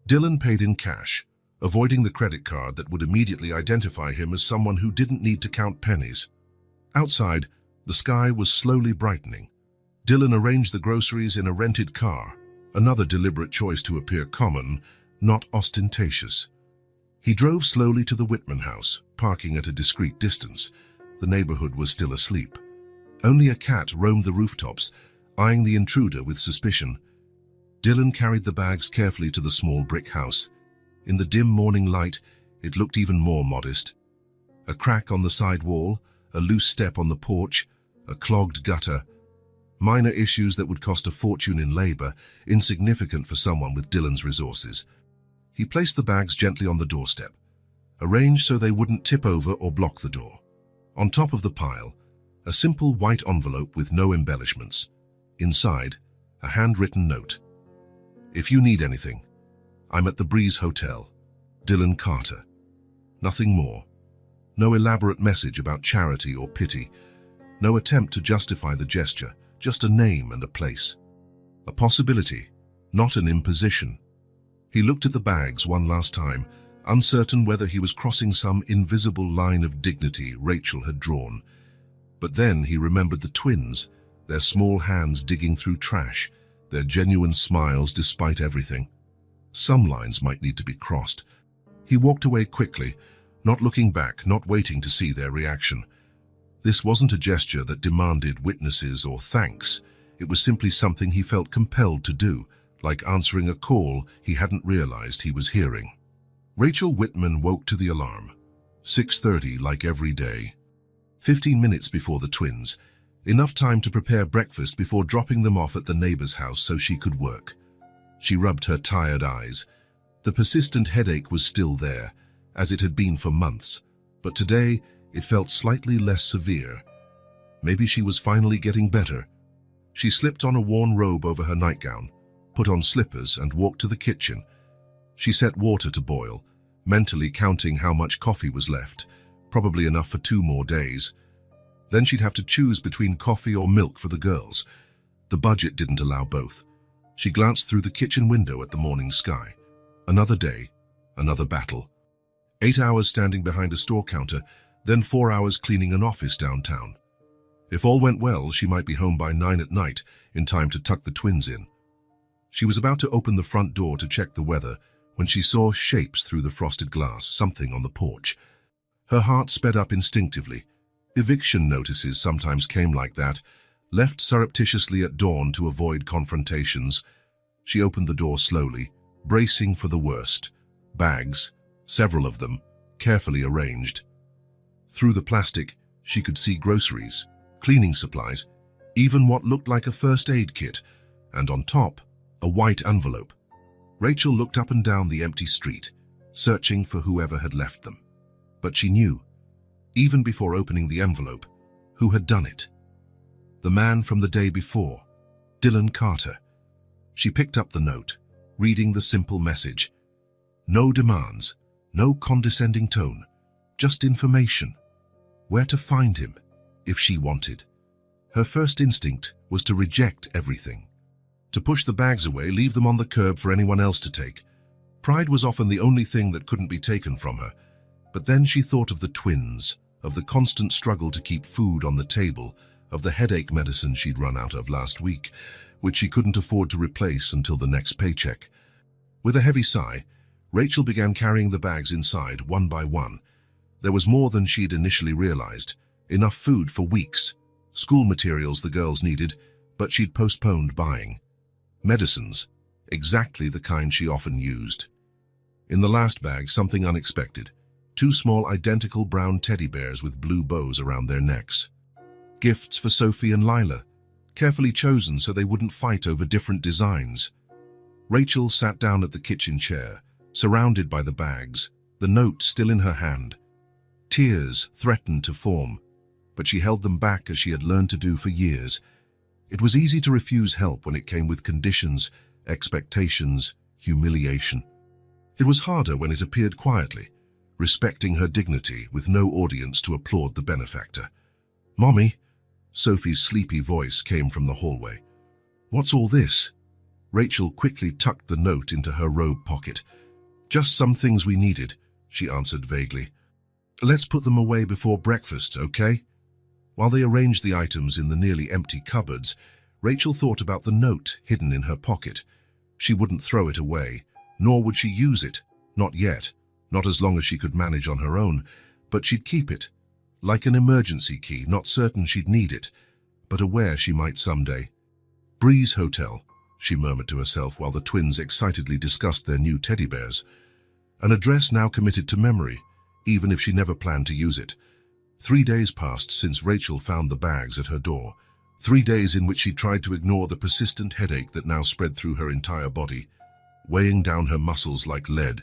Dylan paid in cash, avoiding the credit card that would immediately identify him as someone who didn't need to count pennies. Outside, the sky was slowly brightening. Dylan arranged the groceries in a rented car, another deliberate choice to appear common, not ostentatious. He drove slowly to the Whitman house, parking at a discreet distance. The neighborhood was still asleep. Only a cat roamed the rooftops, eyeing the intruder with suspicion. Dylan carried the bags carefully to the small brick house. In the dim morning light, it looked even more modest. A crack on the side wall, a loose step on the porch, a clogged gutter. Minor issues that would cost a fortune in labor, insignificant for someone with Dylan's resources. He placed the bags gently on the doorstep, arranged so they wouldn't tip over or block the door. On top of the pile, a simple white envelope with no embellishments. Inside, a handwritten note. "If you need anything, I'm at the Breeze Hotel. Dylan Carter." Nothing more. No elaborate message about charity or pity. No attempt to justify the gesture, just a name and a place. A possibility, not an imposition. He looked at the bags one last time, uncertain whether he was crossing some invisible line of dignity Rachel had drawn. But then he remembered the twins, their small hands digging through trash, their genuine smiles despite everything. Some lines might need to be crossed. He walked away quickly, not looking back, not waiting to see their reaction. This wasn't a gesture that demanded witnesses or thanks. It was simply something he felt compelled to do, like answering a call he hadn't realized he was hearing. Rachel Whitman woke to the alarm. 6:30, like every day. 15 minutes before the twins, enough time to prepare breakfast before dropping them off at the neighbor's house so she could work. She rubbed her tired eyes. The persistent headache was still there, as it had been for months, but today it felt slightly less severe. Maybe she was finally getting better. She slipped on a worn robe over her nightgown, put on slippers, and walked to the kitchen. She set water to boil, mentally counting how much coffee was left, probably enough for 2 more days. Then she'd have to choose between coffee or milk for the girls. The budget didn't allow both. She glanced through the kitchen window at the morning sky. Another day, another battle. 8 hours standing behind a store counter, then 4 hours cleaning an office downtown. If all went well, she might be home by 9 at night, in time to tuck the twins in. She was about to open the front door to check the weather when she saw shapes through the frosted glass, something on the porch. Her heart sped up instinctively. Eviction notices sometimes came like that, left surreptitiously at dawn to avoid confrontations. She opened the door slowly, bracing for the worst. Bags, several of them, carefully arranged. Through the plastic, she could see groceries, cleaning supplies, even what looked like a first aid kit, and on top, a white envelope. Rachel looked up and down the empty street, searching for whoever had left them. But she knew, even before opening the envelope, Who had done it? The man from the day before, Dylan Carter. She picked up the note, reading the simple message. No demands, no condescending tone, just information. Where to find him, if she wanted. Her first instinct was to reject everything. To push the bags away, leave them on the curb for anyone else to take. Pride was often the only thing that couldn't be taken from her. But then she thought of the twins, of the constant struggle to keep food on the table, of the headache medicine she'd run out of last week, which she couldn't afford to replace until the next paycheck. With a heavy sigh, Rachel began carrying the bags inside one by one. There was more than she'd initially realized. Enough food for weeks. School materials the girls needed, but she'd postponed buying. Medicines, exactly the kind she often used. In the last bag, something unexpected. 2 small identical brown teddy bears with blue bows around their necks. Gifts for Sophie and Lila, carefully chosen so they wouldn't fight over different designs. Rachel sat down at the kitchen chair, surrounded by the bags, the note still in her hand. Tears threatened to form, but she held them back as she had learned to do for years. It was easy to refuse help when it came with conditions, expectations, humiliation. It was harder when it appeared quietly, respecting her dignity with no audience to applaud the benefactor. "Mommy," Sophie's sleepy voice came from the hallway. "What's all this?" Rachel quickly tucked the note into her robe pocket. "Just some things we needed," she answered vaguely. "Let's put them away before breakfast, okay?" While they arranged the items in the nearly empty cupboards, Rachel thought about the note hidden in her pocket. She wouldn't throw it away, nor would she use it, not yet, not as long as she could manage on her own, but she'd keep it, like an emergency key, not certain she'd need it, but aware she might someday. "Breeze Hotel," she murmured to herself while the twins excitedly discussed their new teddy bears. An address now committed to memory, even if she never planned to use it. 3 days passed since Rachel found the bags at her door. 3 days in which she tried to ignore the persistent headache that now spread through her entire body, weighing down her muscles like lead.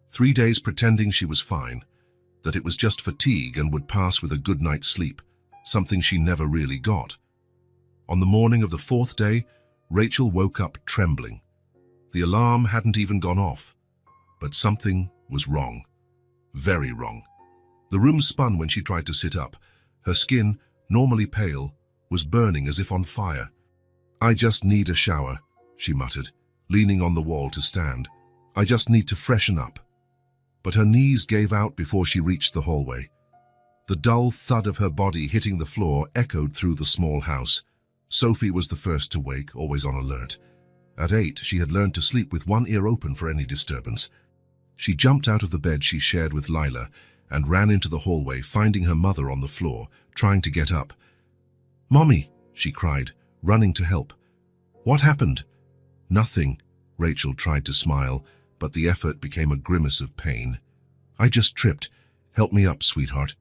3 days pretending she was fine, that it was just fatigue and would pass with a good night's sleep, something she never really got. On the morning of the 4th day, Rachel woke up trembling. The alarm hadn't even gone off, but something was wrong. Very wrong. The room spun when she tried to sit up. Her skin, normally pale, was burning as if on fire. "I just need a shower," she muttered, leaning on the wall to stand. "I just need to freshen up." But her knees gave out before she reached the hallway. The dull thud of her body hitting the floor echoed through the small house. Sophie was the first to wake, always on alert. At 8, she had learned to sleep with one ear open for any disturbance. She jumped out of the bed she shared with Lila and ran into the hallway, finding her mother on the floor, trying to get up. "Mommy," she cried, running to help. "What happened?" "Nothing," Rachel tried to smile, but the effort became a grimace of pain. "I just tripped. Help me up, sweetheart."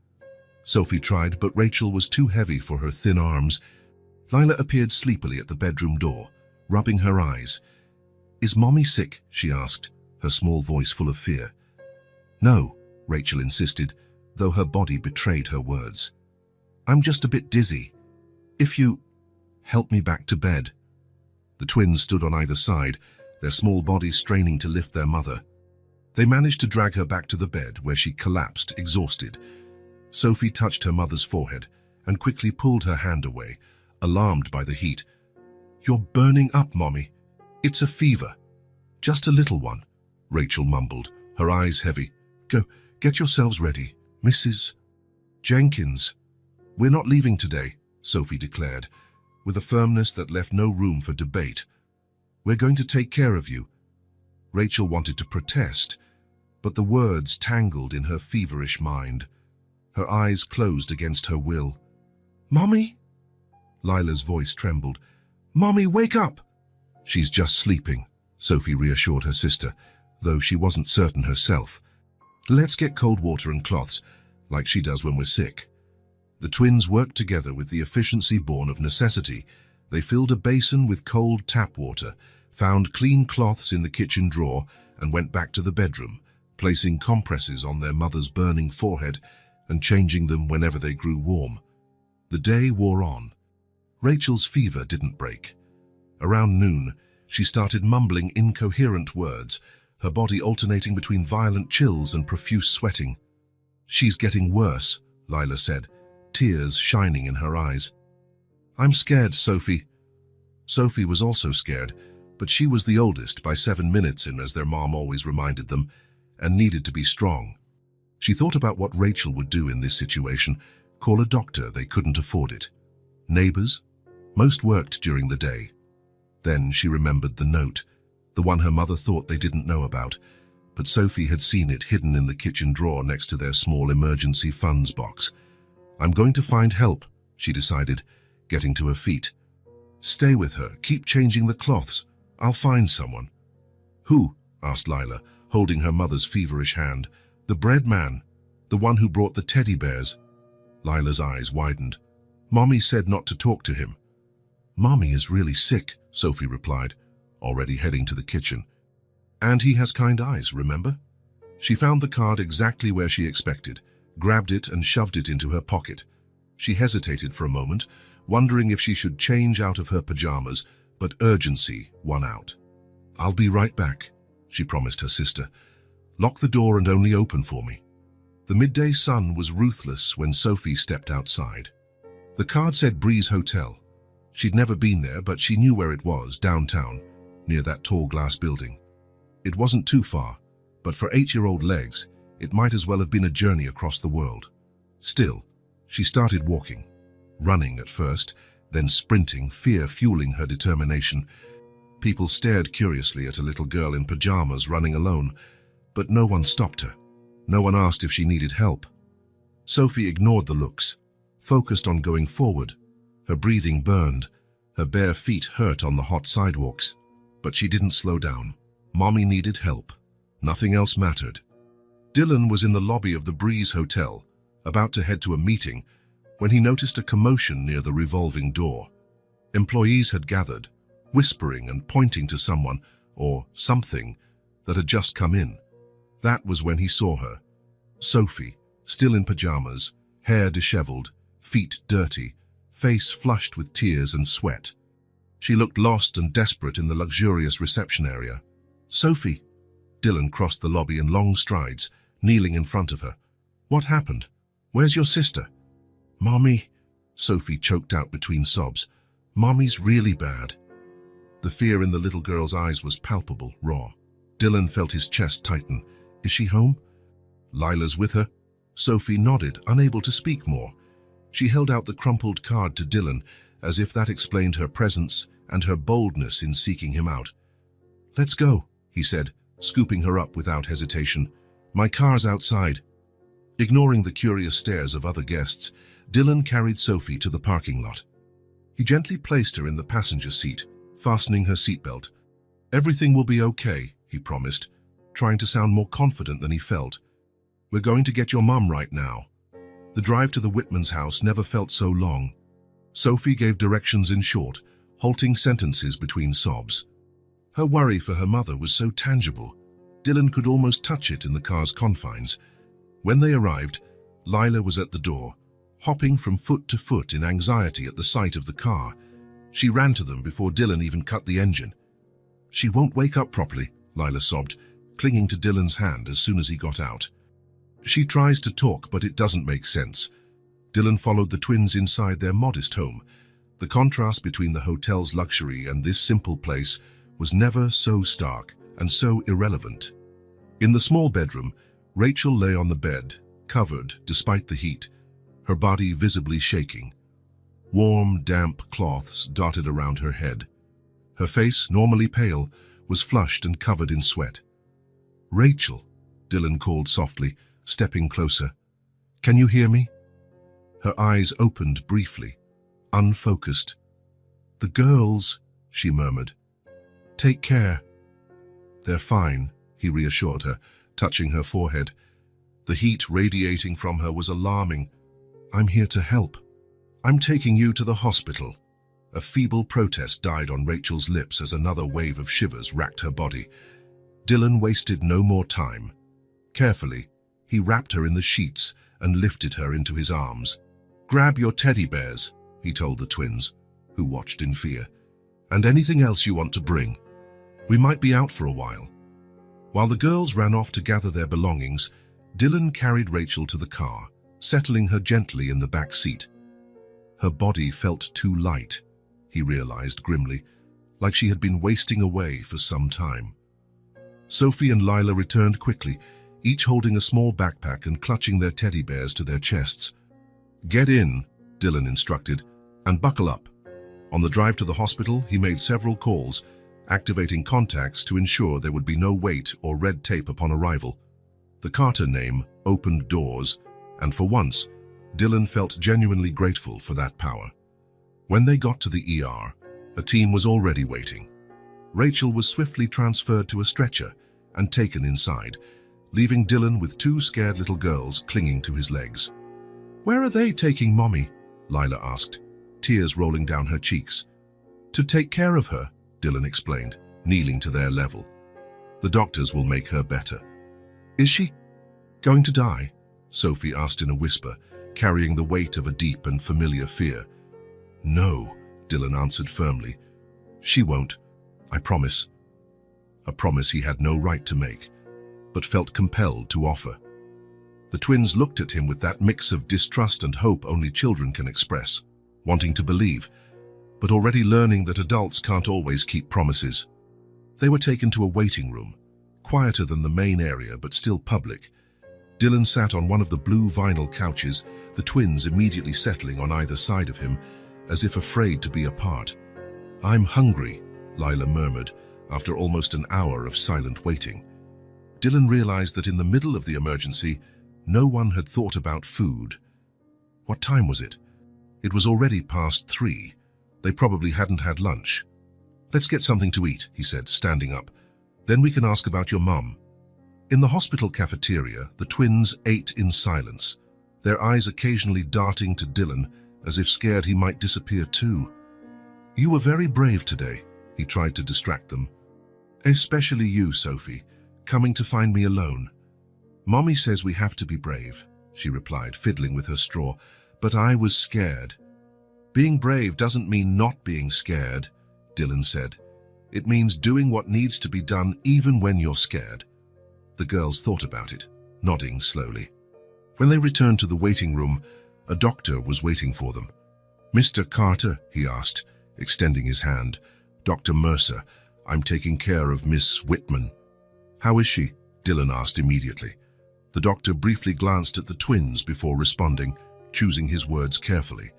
Sophie tried, but Rachel was too heavy for her thin arms. Lila appeared sleepily at the bedroom door, rubbing her eyes. "Is Mommy sick?" she asked, her small voice full of fear. "No," Rachel insisted, though her body betrayed her words. "I'm just a bit dizzy. If you help me back to bed." The twins stood on either side, their small bodies straining to lift their mother. They managed to drag her back to the bed, where she collapsed, exhausted. Sophie touched her mother's forehead and quickly pulled her hand away, alarmed by the heat. "You're burning up, Mommy. It's a fever." "Just a little one," Rachel mumbled, her eyes heavy. "Go, get yourselves ready, Mrs. Jenkins." "We're not leaving today," Sophie declared, with a firmness that left no room for debate. "We're going to take care of you." Rachel wanted to protest, but the words tangled in her feverish mind. Her eyes closed against her will. "Mommy?" Lila's voice trembled. "Mommy, wake up!" "She's just sleeping," Sophie reassured her sister, though she wasn't certain herself. "Let's get cold water and cloths, like she does when we're sick." The twins worked together with the efficiency born of necessity. They filled a basin with cold tap water, found clean cloths in the kitchen drawer, and went back to the bedroom, placing compresses on their mother's burning forehead and changing them whenever they grew warm. The day wore on. Rachel's fever didn't break. Around noon, she started mumbling incoherent words, her body alternating between violent chills and profuse sweating. "She's getting worse," Lila said, tears shining in her eyes. "I'm scared, Sophie." Sophie was also scared, but she was the oldest by 7 minutes in, as their mom always reminded them, and needed to be strong. She thought about what Rachel would do in this situation. Call a doctor, they couldn't afford it. Neighbors? Most worked during the day. Then she remembered the note, the one her mother thought they didn't know about, but Sophie had seen it hidden in the kitchen drawer next to their small emergency funds box. "I'm going to find help," she decided, getting to her feet. "Stay with her, keep changing the cloths. I'll find someone." "Who?" asked Lila, holding her mother's feverish hand. "The bread man, the one who brought the teddy bears." Lila's eyes widened. "Mommy said not to talk to him." "Mommy is really sick," Sophie replied, already heading to the kitchen. "And he has kind eyes, remember?" She found the card exactly where she expected, grabbed it and shoved it into her pocket. She hesitated for a moment, wondering if she should change out of her pajamas, but urgency won out. "I'll be right back," she promised her sister. "Lock the door and only open for me." The midday sun was ruthless when Sophie stepped outside. The card said Breeze Hotel. She'd never been there, but she knew where it was, downtown, near that tall glass building. It wasn't too far, but for 8-year-old legs, it might as well have been a journey across the world. Still, she started walking, running at first, then sprinting, fear fueling her determination. People stared curiously at a little girl in pajamas running alone, but no one stopped her. No one asked if she needed help. Sophie ignored the looks, focused on going forward. Her breathing burned, her bare feet hurt on the hot sidewalks. But she didn't slow down. Mommy needed help. Nothing else mattered. Dylan was in the lobby of the Breeze Hotel, about to head to a meeting, when he noticed a commotion near the revolving door. Employees had gathered, whispering and pointing to someone, or something, that had just come in. That was when he saw her. Sophie, still in pajamas, hair disheveled, feet dirty, face flushed with tears and sweat. She looked lost and desperate in the luxurious reception area. "Sophie!" Dylan crossed the lobby in long strides, kneeling in front of her. "What happened? Where's your sister?" "Mommy," Sophie choked out between sobs. "Mommy's really bad." The fear in the little girl's eyes was palpable, raw. Dylan felt his chest tighten. "Is she home?" "Lila's with her." Sophie nodded, unable to speak more. She held out the crumpled card to Dylan, as if that explained her presence and her boldness in seeking him out. "Let's go," he said, scooping her up without hesitation. "My car's outside." Ignoring the curious stares of other guests, Dylan carried Sophie to the parking lot. He gently placed her in the passenger seat, fastening her seatbelt. "Everything will be okay," he promised, trying to sound more confident than he felt. "We're going to get your mom right now." The drive to the Whitman's house never felt so long. Sophie gave directions in short, halting sentences between sobs. Her worry for her mother was so tangible. Dylan could almost touch it in the car's confines. When they arrived, Lila was at the door, hopping from foot to foot in anxiety at the sight of the car. She ran to them before Dylan even cut the engine. "She won't wake up properly," Lila sobbed, clinging to Dylan's hand as soon as he got out. "She tries to talk, but it doesn't make sense." Dylan followed the twins inside their modest home. The contrast between the hotel's luxury and this simple place was never so stark and so irrelevant. In the small bedroom, Rachel lay on the bed, covered despite the heat, her body visibly shaking. Warm, damp cloths dotted around her head. Her face, normally pale, was flushed and covered in sweat. "Rachel," Dylan called softly, stepping closer. "Can you hear me?" Her eyes opened briefly, unfocused. "The girls," she murmured. "Take care." "They're fine," he reassured her, touching her forehead. The heat radiating from her was alarming. "I'm here to help. I'm taking you to the hospital." A feeble protest died on Rachel's lips as another wave of shivers racked her body. Dylan wasted no more time. Carefully, he wrapped her in the sheets and lifted her into his arms. Grab your teddy bears, he told the twins, who watched in fear. And anything else you want to bring. We might be out for a while. While the girls ran off to gather their belongings, Dylan carried Rachel to the car, settling her gently in the back seat. Her body felt too light, he realized grimly, like she had been wasting away for some time. Sophie and Lila returned quickly, each holding a small backpack and clutching their teddy bears to their chests. Get in, Dylan instructed, and buckle up. On the drive to the hospital, he made several calls, activating contacts to ensure there would be no wait or red tape upon arrival. The Carter name opened doors, and for once, Dylan felt genuinely grateful for that power. When they got to the ER, a team was already waiting. Rachel was swiftly transferred to a stretcher and taken inside, leaving Dylan with two scared little girls clinging to his legs. "Where are they taking Mommy?" Lila asked, tears rolling down her cheeks. "To take care of her," Dylan explained, kneeling to their level. "The doctors will make her better." "Is she going to die?" Sophie asked in a whisper, carrying the weight of a deep and familiar fear. "No," Dylan answered firmly. "She won't, I promise." A promise he had no right to make, but felt compelled to offer. The twins looked at him with that mix of distrust and hope only children can express, wanting to believe, but already learning that adults can't always keep promises. They were taken to a waiting room, quieter than the main area but still public. Dylan sat on one of the blue vinyl couches, the twins immediately settling on either side of him, as if afraid to be apart. "I'm hungry," Lila murmured, after almost an hour of silent waiting. Dylan realized that in the middle of the emergency, no one had thought about food. What time was it? It was already past 3. They probably hadn't had lunch. "Let's get something to eat," he said, standing up. "Then we can ask about your mum." In the hospital cafeteria, the twins ate in silence, their eyes occasionally darting to Dylan as if scared he might disappear too. "You were very brave today," he tried to distract them. "Especially you, Sophie, coming to find me alone." "Mommy says we have to be brave," she replied, fiddling with her straw, "but I was scared." "Being brave doesn't mean not being scared," Dylan said. "It means doing what needs to be done even when you're scared." The girls thought about it, nodding slowly. When they returned to the waiting room, a doctor was waiting for them. "Mr. Carter," he asked, extending his hand. "Dr. Mercer, I'm taking care of Miss Whitman." "How is she?" Dylan asked immediately. The doctor briefly glanced at the twins before responding, choosing his words carefully.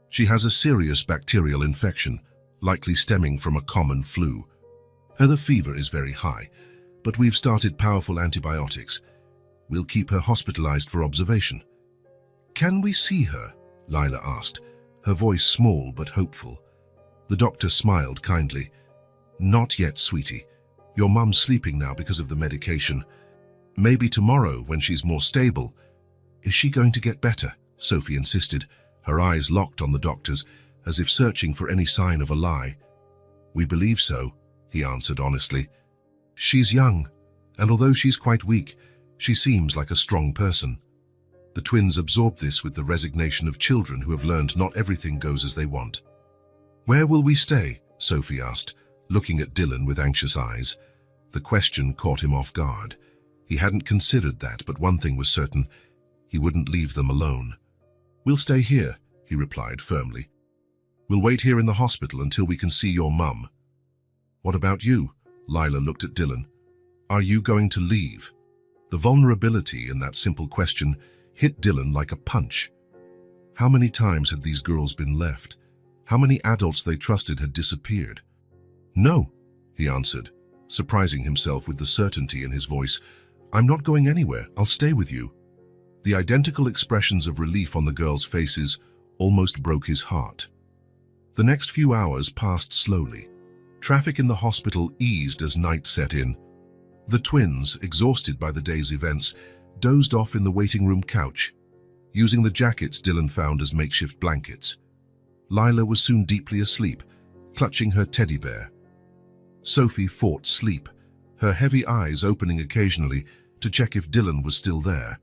"She has a serious bacterial infection, likely stemming from a common flu. Her fever is very high, but we've started powerful antibiotics. We'll keep her hospitalized for observation." "Can we see her?" Lila asked, her voice small but hopeful. The doctor smiled kindly. "Not yet, sweetie. Your mum's sleeping now because of the medication. Maybe tomorrow when she's more stable." "Is she going to get better?" Sophie insisted, her eyes locked on the doctor's, as if searching for any sign of a lie. "We believe so," he answered honestly. "She's young, and although she's quite weak, she seems like a strong person." The twins absorbed this with the resignation of children who have learned not everything goes as they want. "Where will we stay?" Sophie asked, looking at Dylan with anxious eyes. The question caught him off guard. He hadn't considered that, but one thing was certain: he wouldn't leave them alone. "We'll stay here," he replied firmly. "We'll wait here in the hospital until we can see your mum." "What about you?" Lila looked at Dylan. "Are you going to leave?" The vulnerability in that simple question hit Dylan like a punch. How many times had these girls been left? How many adults they trusted had disappeared? "No," he answered, surprising himself with the certainty in his voice. "I'm not going anywhere. I'll stay with you." The identical expressions of relief on the girls' faces almost broke his heart. The next few hours passed slowly. Traffic in the hospital eased as night set in. The twins, exhausted by the day's events, dozed off in the waiting room couch, using the jackets Dylan found as makeshift blankets. Lila was soon deeply asleep, clutching her teddy bear. Sophie fought sleep, her heavy eyes opening occasionally to check if Dylan was still there.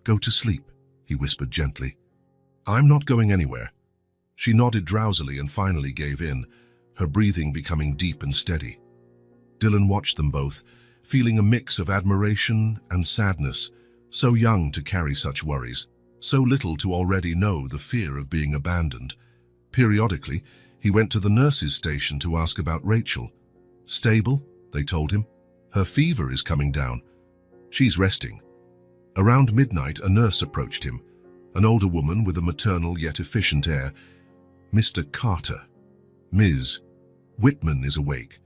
"Go to sleep," he whispered gently. I'm not going anywhere. She nodded drowsily and finally gave in, her breathing becoming deep and steady. Dylan watched them both, feeling a mix of admiration and sadness, so young to carry such worries, so little to already know the fear of being abandoned. Periodically, he went to the nurse's station to ask about Rachel. Stable, they told him. Her fever is coming down. She's resting. Around midnight, a nurse approached him, an older woman with a maternal yet efficient air. Mr. Carter. Ms. Whitman is awake.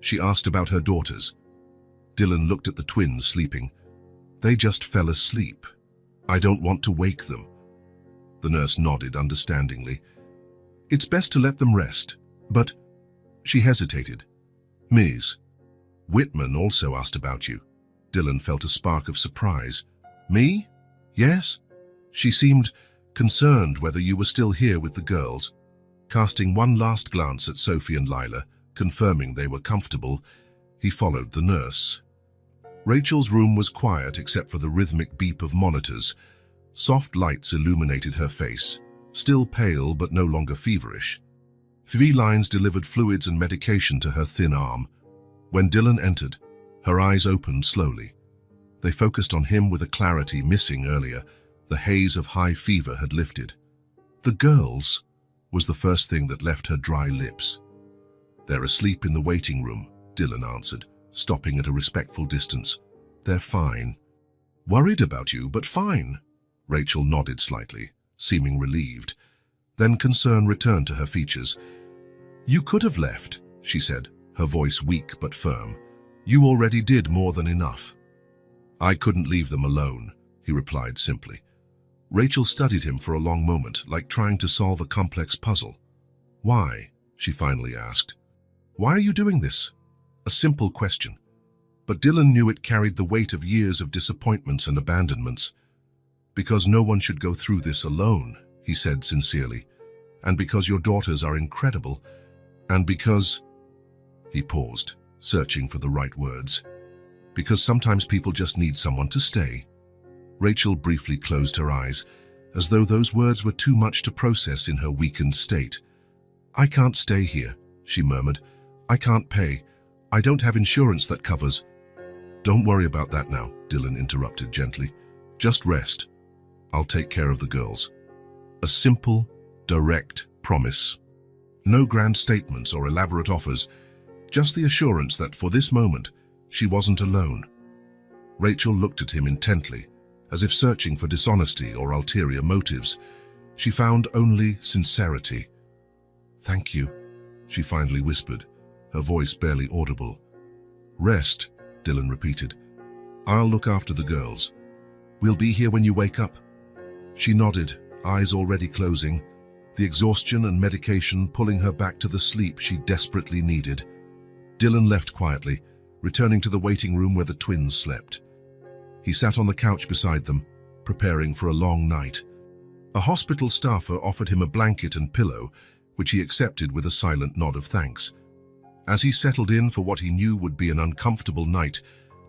She asked about her daughters. Dylan looked at the twins sleeping. They just fell asleep. I don't want to wake them. The nurse nodded understandingly. It's best to let them rest, but... She hesitated. Ms. Whitman also asked about you. Dylan felt a spark of surprise. Me? Yes? She seemed concerned whether you were still here with the girls. Casting one last glance at Sophie and Lila, confirming they were comfortable, he followed the nurse. Rachel's room was quiet except for the rhythmic beep of monitors. Soft lights illuminated her face, still pale but no longer feverish. V-lines delivered fluids and medication to her thin arm. When Dylan entered, her eyes opened slowly. They focused on him with a clarity missing earlier. The haze of high fever had lifted. The girls was the first thing that left her dry lips. They're asleep in the waiting room, Dylan answered, stopping at a respectful distance. They're fine. Worried about you, but fine. Rachel nodded slightly, seeming relieved. Then concern returned to her features. You could have left, she said, her voice weak but firm. You already did more than enough. I couldn't leave them alone, he replied simply. Rachel studied him for a long moment, like trying to solve a complex puzzle. Why? She finally asked. Why are you doing this? A simple question. But Dylan knew it carried the weight of years of disappointments and abandonments. Because no one should go through this alone, he said sincerely. And because your daughters are incredible. And because... He paused, searching for the right words. Because sometimes people just need someone to stay. Rachel briefly closed her eyes, as though those words were too much to process in her weakened state. I can't stay here, she murmured. I can't pay. I don't have insurance that covers. Don't worry about that now, Dylan interrupted gently. Just rest. I'll take care of the girls. A simple, direct promise. No grand statements or elaborate offers, just the assurance that for this moment, she wasn't alone. Rachel looked at him intently, as if searching for dishonesty or ulterior motives. She found only sincerity. Thank you, she finally whispered, her voice barely audible. Rest, Dylan repeated. I'll look after the girls. We'll be here when you wake up. She nodded, eyes already closing, the exhaustion and medication pulling her back to the sleep she desperately needed. Dylan left quietly, returning to the waiting room where the twins slept. He sat on the couch beside them, preparing for a long night. A hospital staffer offered him a blanket and pillow, which he accepted with a silent nod of thanks. As he settled in for what he knew would be an uncomfortable night,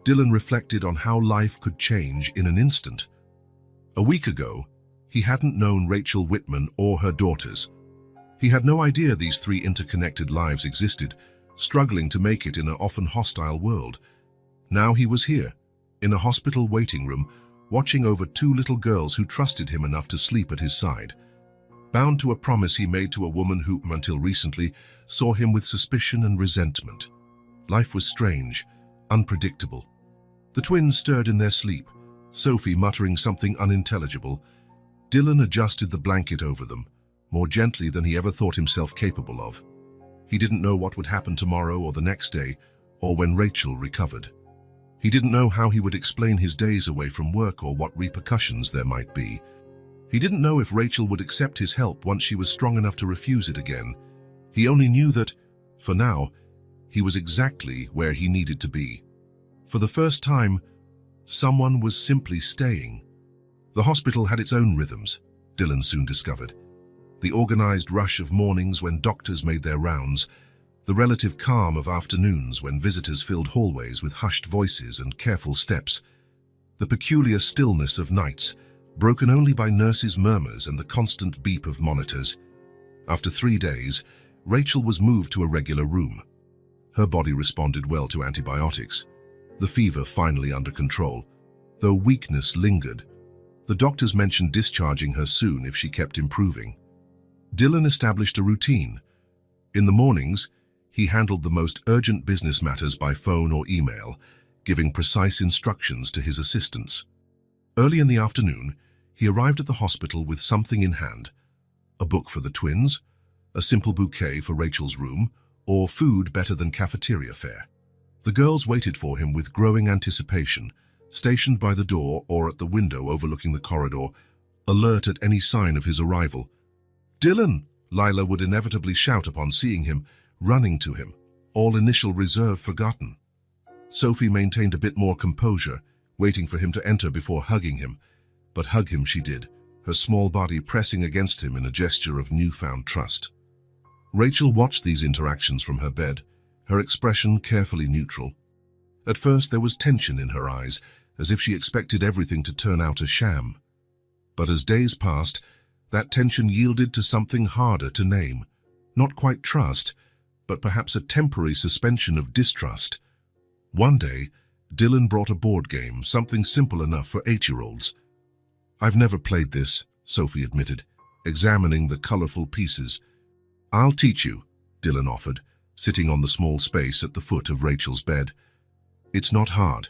Dylan reflected on how life could change in an instant. A week ago, he hadn't known Rachel Whitman or her daughters. He had no idea these three interconnected lives existed, struggling to make it in an often hostile world. Now he was here, in a hospital waiting room, watching over two little girls who trusted him enough to sleep at his side. Bound to a promise he made to a woman who, until recently, saw him with suspicion and resentment. Life was strange, unpredictable. The twins stirred in their sleep, Sophie muttering something unintelligible. Dylan adjusted the blanket over them, more gently than he ever thought himself capable of. He didn't know what would happen tomorrow or the next day, or when Rachel recovered. He didn't know how he would explain his days away from work or what repercussions there might be. He didn't know if Rachel would accept his help once she was strong enough to refuse it again. He only knew that, for now, he was exactly where he needed to be. For the first time, someone was simply staying. The hospital had its own rhythms, Dylan soon discovered. The organized rush of mornings when doctors made their rounds, the relative calm of afternoons when visitors filled hallways with hushed voices and careful steps, the peculiar stillness of nights broken only by nurses' murmurs and the constant beep of monitors. After 3 days, Rachel was moved to a regular room. Her body responded well to antibiotics, the fever finally under control, though weakness lingered. The doctors mentioned discharging her soon if she kept improving. Dylan established a routine. In the mornings, he handled the most urgent business matters by phone or email, giving precise instructions to his assistants. Early in the afternoon, he arrived at the hospital with something in hand: a book for the twins, a simple bouquet for Rachel's room, or food better than cafeteria fare. The girls waited for him with growing anticipation, stationed by the door or at the window overlooking the corridor, alert at any sign of his arrival. "Dylan!" Lila would inevitably shout upon seeing him, running to him, all initial reserve forgotten. Sophie maintained a bit more composure, waiting for him to enter before hugging him, but hug him she did, her small body pressing against him in a gesture of newfound trust. Rachel watched these interactions from her bed, her expression carefully neutral. At first there was tension in her eyes, as if she expected everything to turn out a sham. But as days passed, that tension yielded to something harder to name. Not quite trust, but perhaps a temporary suspension of distrust. One day, Dylan brought a board game, something simple enough for 8-year-olds. "I've never played this," Sophie admitted, examining the colorful pieces. "I'll teach you," Dylan offered, sitting on the small space at the foot of Rachel's bed. "It's not hard."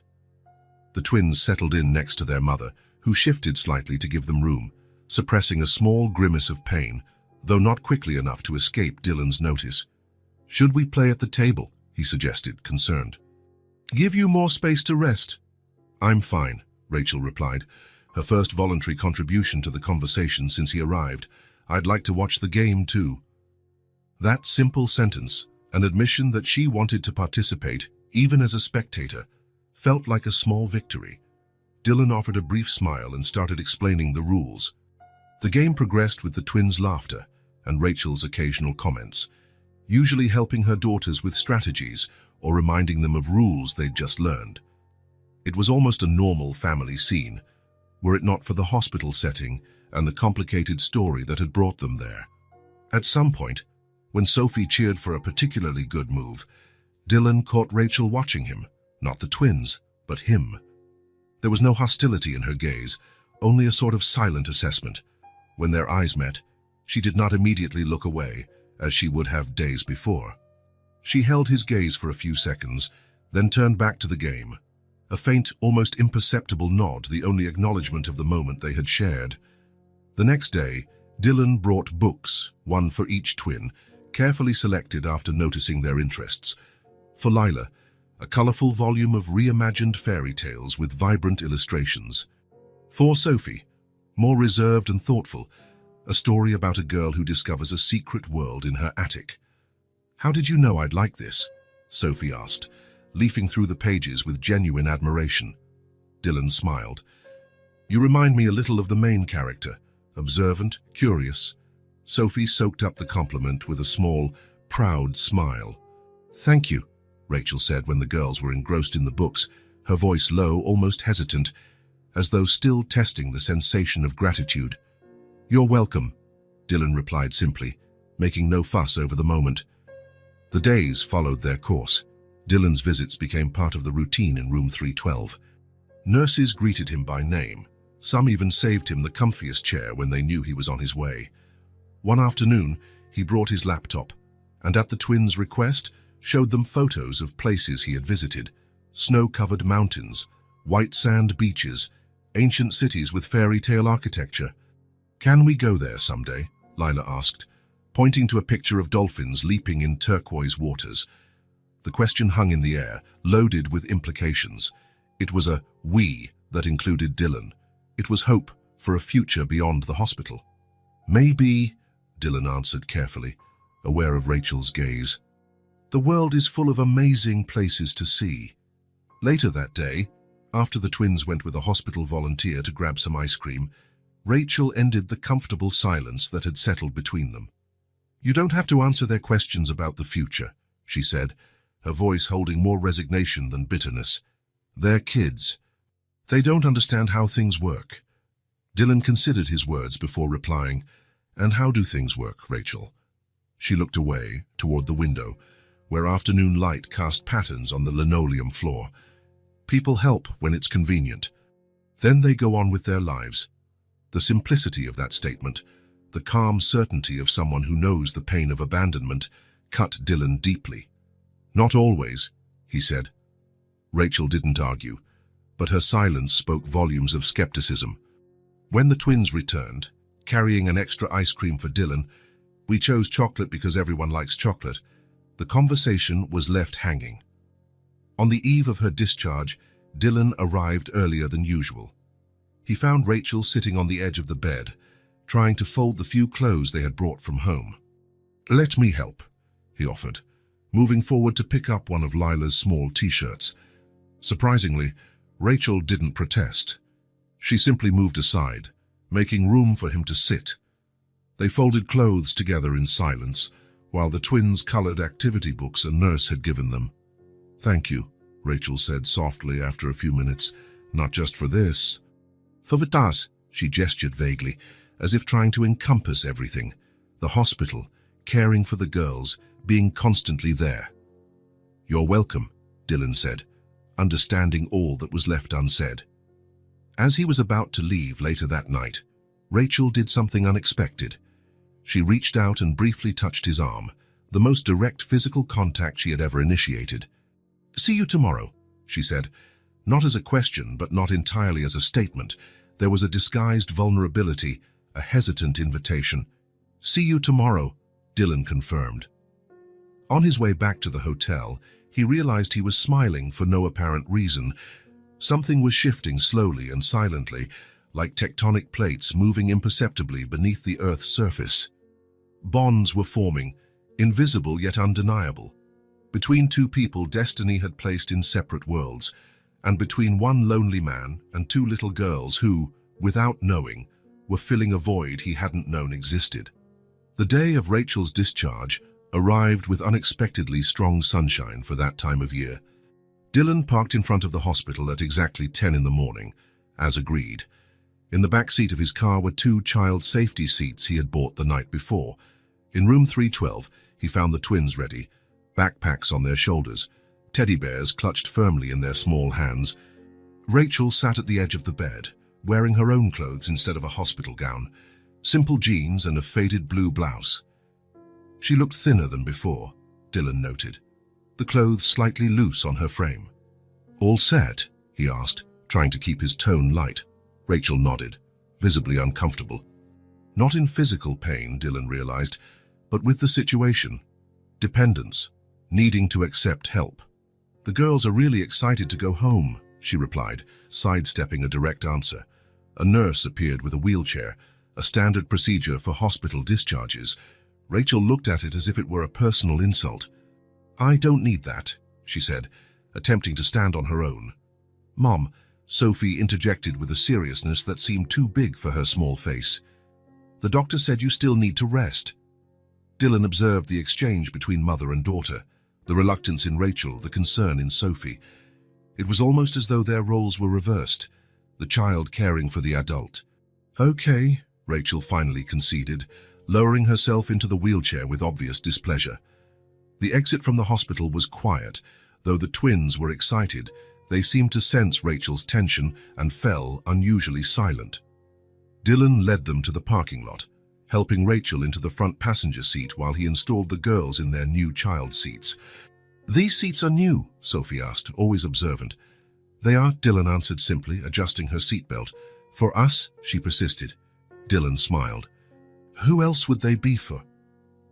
The twins settled in next to their mother, who shifted slightly to give them room, suppressing a small grimace of pain, though not quickly enough to escape Dylan's notice. "Should we play at the table?" he suggested, concerned. "Give you more space to rest." "I'm fine," Rachel replied, her first voluntary contribution to the conversation since he arrived. "I'd like to watch the game too." That simple sentence, an admission that she wanted to participate, even as a spectator, felt like a small victory. Dylan offered a brief smile and started explaining the rules. The game progressed with the twins' laughter and Rachel's occasional comments, usually helping her daughters with strategies or reminding them of rules they'd just learned. It was almost a normal family scene, were it not for the hospital setting and the complicated story that had brought them there. At some point, when Sophie cheered for a particularly good move, Dylan caught Rachel watching him, not the twins, but him. There was no hostility in her gaze, only a sort of silent assessment. When their eyes met, she did not immediately look away, as she would have days before. She held his gaze for a few seconds, then turned back to the game. A faint, almost imperceptible nod, the only acknowledgement of the moment they had shared. The next day, Dylan brought books, one for each twin, carefully selected after noticing their interests. For Lila, a colorful volume of reimagined fairy tales with vibrant illustrations. For Sophie, more reserved and thoughtful, a story about a girl who discovers a secret world in her attic. "How did you know I'd like this?" Sophie asked, leafing through the pages with genuine admiration. Dylan smiled. "You remind me a little of the main character, observant, curious." Sophie soaked up the compliment with a small, proud smile. "Thank you," Rachel said when the girls were engrossed in the books, her voice low, almost hesitant, as though still testing the sensation of gratitude. "You're welcome," Dylan replied simply, making no fuss over the moment. The days followed their course. Dylan's visits became part of the routine in room 312. Nurses greeted him by name. Some even saved him the comfiest chair when they knew he was on his way. One afternoon, he brought his laptop, and at the twins' request, showed them photos of places he had visited: snow-covered mountains, white sand beaches, ancient cities with fairy tale architecture. "Can we go there someday?" Lila asked, pointing to a picture of dolphins leaping in turquoise waters. The question hung in the air, loaded with implications. It was a "we" that included Dylan. It was hope for a future beyond the hospital. "Maybe," Dylan answered carefully, aware of Rachel's gaze. "The world is full of amazing places to see." Later that day, after the twins went with a hospital volunteer to grab some ice cream, Rachel ended the comfortable silence that had settled between them. "You don't have to answer their questions about the future," she said, her voice holding more resignation than bitterness. "They're kids. They don't understand how things work." Dylan considered his words before replying, "And how do things work, Rachel?" She looked away, toward the window, where afternoon light cast patterns on the linoleum floor. "People help when it's convenient. Then they go on with their lives." The simplicity of that statement, the calm certainty of someone who knows the pain of abandonment, cut Dylan deeply. "Not always," he said. Rachel didn't argue, but her silence spoke volumes of skepticism. When the twins returned, carrying an extra ice cream for Dylan, "We chose chocolate because everyone likes chocolate," the conversation was left hanging. On the eve of her discharge, Dylan arrived earlier than usual. He found Rachel sitting on the edge of the bed, trying to fold the few clothes they had brought from home. "Let me help," he offered, moving forward to pick up one of Lila's small t-shirts. Surprisingly, Rachel didn't protest. She simply moved aside, making room for him to sit. They folded clothes together in silence, while the twins colored activity books a nurse had given them. "Thank you," Rachel said softly after a few minutes. "Not just for this." "For Vitas," she gestured vaguely, as if trying to encompass everything. The hospital, caring for the girls, being constantly there. "You're welcome," Dylan said, understanding all that was left unsaid. As he was about to leave later that night, Rachel did something unexpected. She reached out and briefly touched his arm, the most direct physical contact she had ever initiated. "See you tomorrow," she said, not as a question, but not entirely as a statement. There was a disguised vulnerability, a hesitant invitation. "See you tomorrow," Dylan confirmed. On his way back to the hotel, he realized he was smiling for no apparent reason. Something was shifting slowly and silently, like tectonic plates moving imperceptibly beneath the Earth's surface. Bonds were forming, invisible yet undeniable. Between two people destiny had placed in separate worlds, and between one lonely man and two little girls who, without knowing, were filling a void he hadn't known existed. The day of Rachel's discharge arrived with unexpectedly strong sunshine for that time of year. Dylan parked in front of the hospital at exactly 10 in the morning, as agreed. In the back seat of his car were two child safety seats he had bought the night before. In room 312, he found the twins ready, backpacks on their shoulders, teddy bears clutched firmly in their small hands. Rachel sat at the edge of the bed, wearing her own clothes instead of a hospital gown, simple jeans and a faded blue blouse. She looked thinner than before, Dylan noted, the clothes slightly loose on her frame. "All set?" he asked, trying to keep his tone light. Rachel nodded, visibly uncomfortable. Not in physical pain, Dylan realized, but with the situation. Dependence, needing to accept help. "The girls are really excited to go home," she replied, sidestepping a direct answer. A nurse appeared with a wheelchair, a standard procedure for hospital discharges. Rachel looked at it as if it were a personal insult. "I don't need that," she said, attempting to stand on her own. "Mom," Sophie interjected with a seriousness that seemed too big for her small face. "The doctor said you still need to rest." Dylan observed the exchange between mother and daughter, the reluctance in Rachel, the concern in Sophie. It was almost as though their roles were reversed, the child caring for the adult. "Okay," Rachel finally conceded, lowering herself into the wheelchair with obvious displeasure. The exit from the hospital was quiet. Though the twins were excited, they seemed to sense Rachel's tension and fell unusually silent. Dylan led them to the parking lot, helping Rachel into the front passenger seat while he installed the girls in their new child seats. "These seats are new?" Sophie asked, always observant. "They are," Dylan answered simply, adjusting her seatbelt. "For us?" she persisted. Dylan smiled. "Who else would they be for?"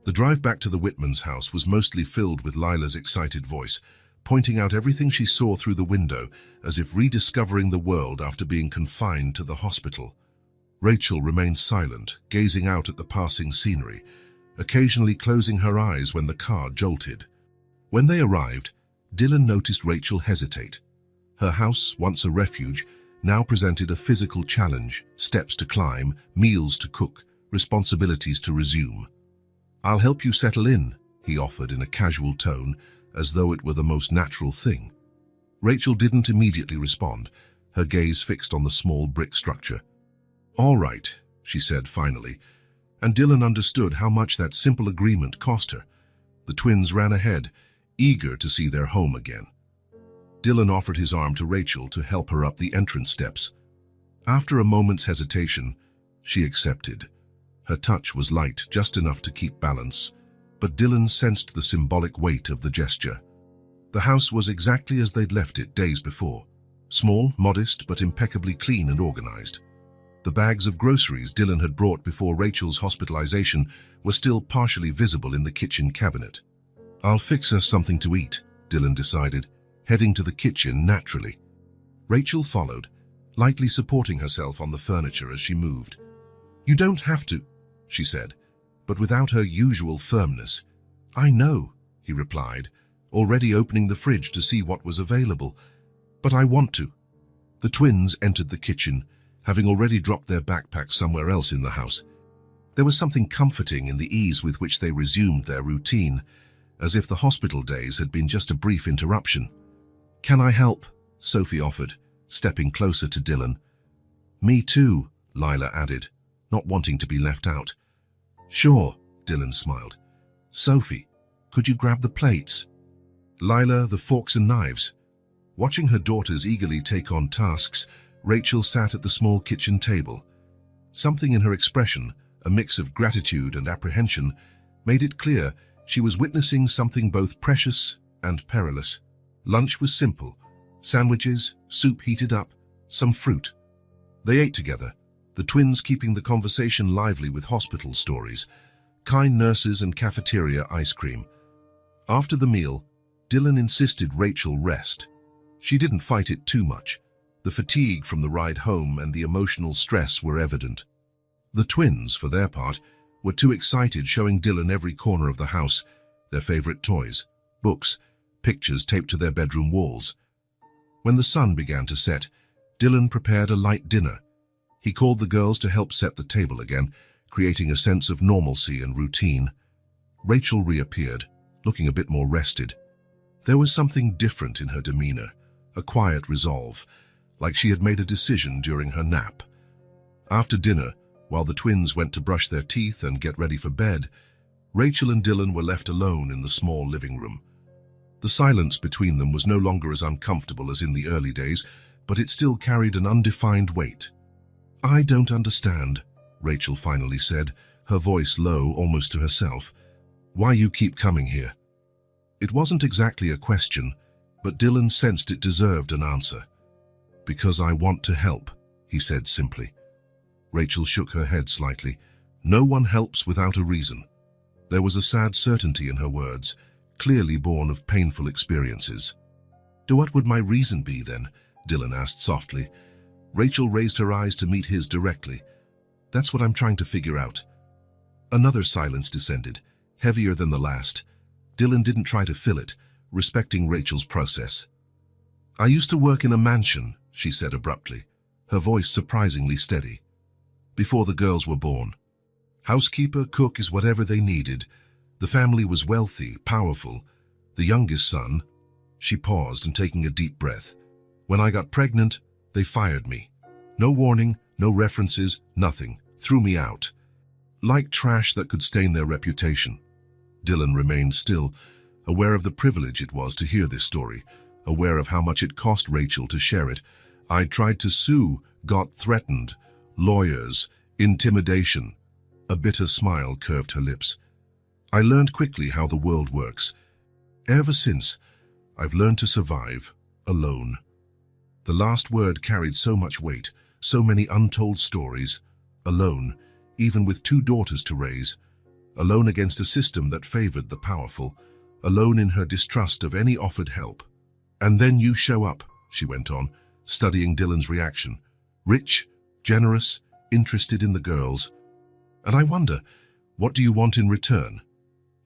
The drive back to the Whitmans' house was mostly filled with Lila's excited voice, pointing out everything she saw through the window, as if rediscovering the world after being confined to the hospital. Rachel remained silent, gazing out at the passing scenery, occasionally closing her eyes when the car jolted. When they arrived, Dylan noticed Rachel hesitate. Her house, once a refuge, now presented a physical challenge, steps to climb, meals to cook, responsibilities to resume. "I'll help you settle in," he offered in a casual tone, as though it were the most natural thing. Rachel didn't immediately respond, her gaze fixed on the small brick structure. All right, she said finally, and Dylan understood how much that simple agreement cost her. The twins ran ahead, eager to see their home again. Dylan offered his arm to Rachel to help her up the entrance steps. After a moment's hesitation, she accepted. Her touch was light, just enough to keep balance, but Dylan sensed the symbolic weight of the gesture. The house was exactly as they'd left it days before. Small, modest, but impeccably clean and organized. The bags of groceries Dylan had brought before Rachel's hospitalization were still partially visible in the kitchen cabinet. "I'll fix us something to eat," Dylan decided, heading to the kitchen naturally. Rachel followed, lightly supporting herself on the furniture as she moved. "You don't have to," she said, but without her usual firmness. "I know," he replied, already opening the fridge to see what was available. "But I want to." The twins entered the kitchen, having already dropped their backpack somewhere else in the house. There was something comforting in the ease with which they resumed their routine, as if the hospital days had been just a brief interruption. "Can I help?" Sophie offered, stepping closer to Dylan. "Me too," Lila added, not wanting to be left out. "Sure," Dylan smiled. "Sophie, could you grab the plates?" Lila, the forks and knives. Watching her daughters eagerly take on tasks, Rachel sat at the small kitchen table. Something in her expression, a mix of gratitude and apprehension, made it clear she was witnessing something both precious and perilous. Lunch was simple: sandwiches, soup heated up, some fruit. They ate together, the twins keeping the conversation lively with hospital stories, kind nurses and cafeteria ice cream. After the meal, Dylan insisted Rachel rest. She didn't fight it too much. The fatigue from the ride home and the emotional stress were evident. The twins, for their part, were too excited, showing Dylan every corner of the house, their favorite toys, books, pictures taped to their bedroom walls. When the sun began to set, Dylan prepared a light dinner. He called the girls to help set the table again, creating a sense of normalcy and routine. Rachel reappeared, looking a bit more rested. There was something different in her demeanor, a quiet resolve, like she had made a decision during her nap. After dinner, while the twins went to brush their teeth and get ready for bed, Rachel and Dylan were left alone in the small living room. The silence between them was no longer as uncomfortable as in the early days, but it still carried an undefined weight. "I don't understand," Rachel finally said, her voice low, almost to herself. "Why you keep coming here?" It wasn't exactly a question, but Dylan sensed it deserved an answer. "Because I want to help," he said simply. Rachel shook her head slightly. "No one helps without a reason." There was a sad certainty in her words, clearly born of painful experiences. "What would my reason be then?" Dylan asked softly. Rachel raised her eyes to meet his directly. "That's what I'm trying to figure out." Another silence descended, heavier than the last. Dylan didn't try to fill it, respecting Rachel's process. "I used to work in a mansion," she said abruptly, her voice surprisingly steady. "Before the girls were born. Housekeeper, cook is whatever they needed. The family was wealthy, powerful. The youngest son—" She paused and taking a deep breath. "When I got pregnant, they fired me. No warning, no references, nothing. Threw me out. Like trash that could stain their reputation." Dylan remained still, aware of the privilege it was to hear this story, aware of how much it cost Rachel to share it. "I'd tried to sue, got threatened. Lawyers, intimidation." A bitter smile curved her lips. "I learned quickly how the world works. Ever since, I've learned to survive, alone." The last word carried so much weight, so many untold stories. Alone, even with 2 daughters to raise. Alone against a system that favored the powerful. Alone in her distrust of any offered help. "And then you show up," she went on, studying Dylan's reaction. "Rich, generous, interested in the girls. And I wonder, what do you want in return?"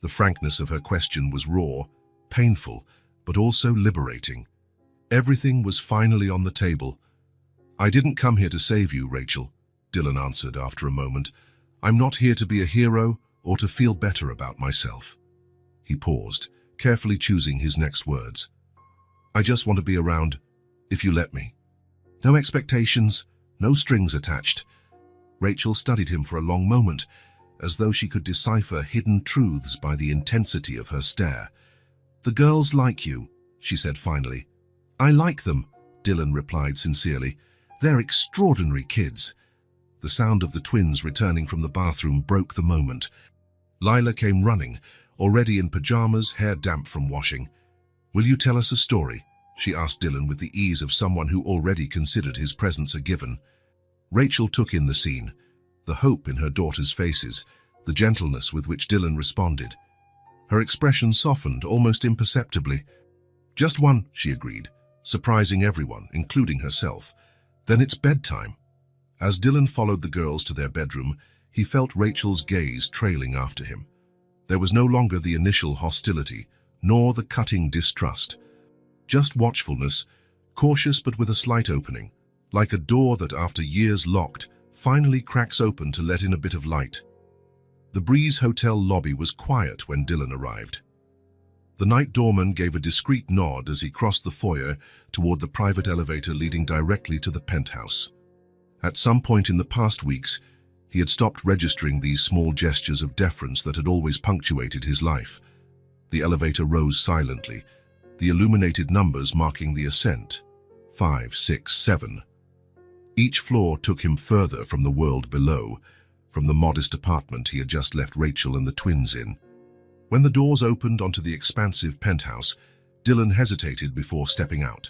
The frankness of her question was raw, painful, but also liberating. Everything was finally on the table. "I didn't come here to save you, Rachel," Dylan answered after a moment. "I'm not here to be a hero or to feel better about myself." He paused, carefully choosing his next words. "I just want to be around, if you let me. No expectations, no strings attached. Rachel studied him for a long moment, as though she could decipher hidden truths by the intensity of her stare. "The girls like you," she said finally. "I like them," Dylan replied sincerely. "They're extraordinary kids." The sound of the twins returning from the bathroom broke the moment. Lila came running, already in pajamas, hair damp from washing. "Will you tell us a story?" she asked Dylan with the ease of someone who already considered his presence a given. Rachel took in the scene, the hope in her daughters' faces, the gentleness with which Dylan responded. Her expression softened almost imperceptibly. "Just one," she agreed, surprising everyone, including herself. "Then it's bedtime." As Dylan followed the girls to their bedroom, he felt Rachel's gaze trailing after him. There was no longer the initial hostility, nor the cutting distrust. Just watchfulness, cautious but with a slight opening, like a door that after years locked, finally cracks open to let in a bit of light. The Breeze Hotel lobby was quiet when Dylan arrived. The night doorman gave a discreet nod as he crossed the foyer toward the private elevator leading directly to the penthouse. At some point in the past weeks, he had stopped registering these small gestures of deference that had always punctuated his life. The elevator rose silently, the illuminated numbers marking the ascent. 5, 6, 7. Each floor took him further from the world below, from the modest apartment he had just left Rachel and the twins in. When the doors opened onto the expansive penthouse, Dylan hesitated before stepping out.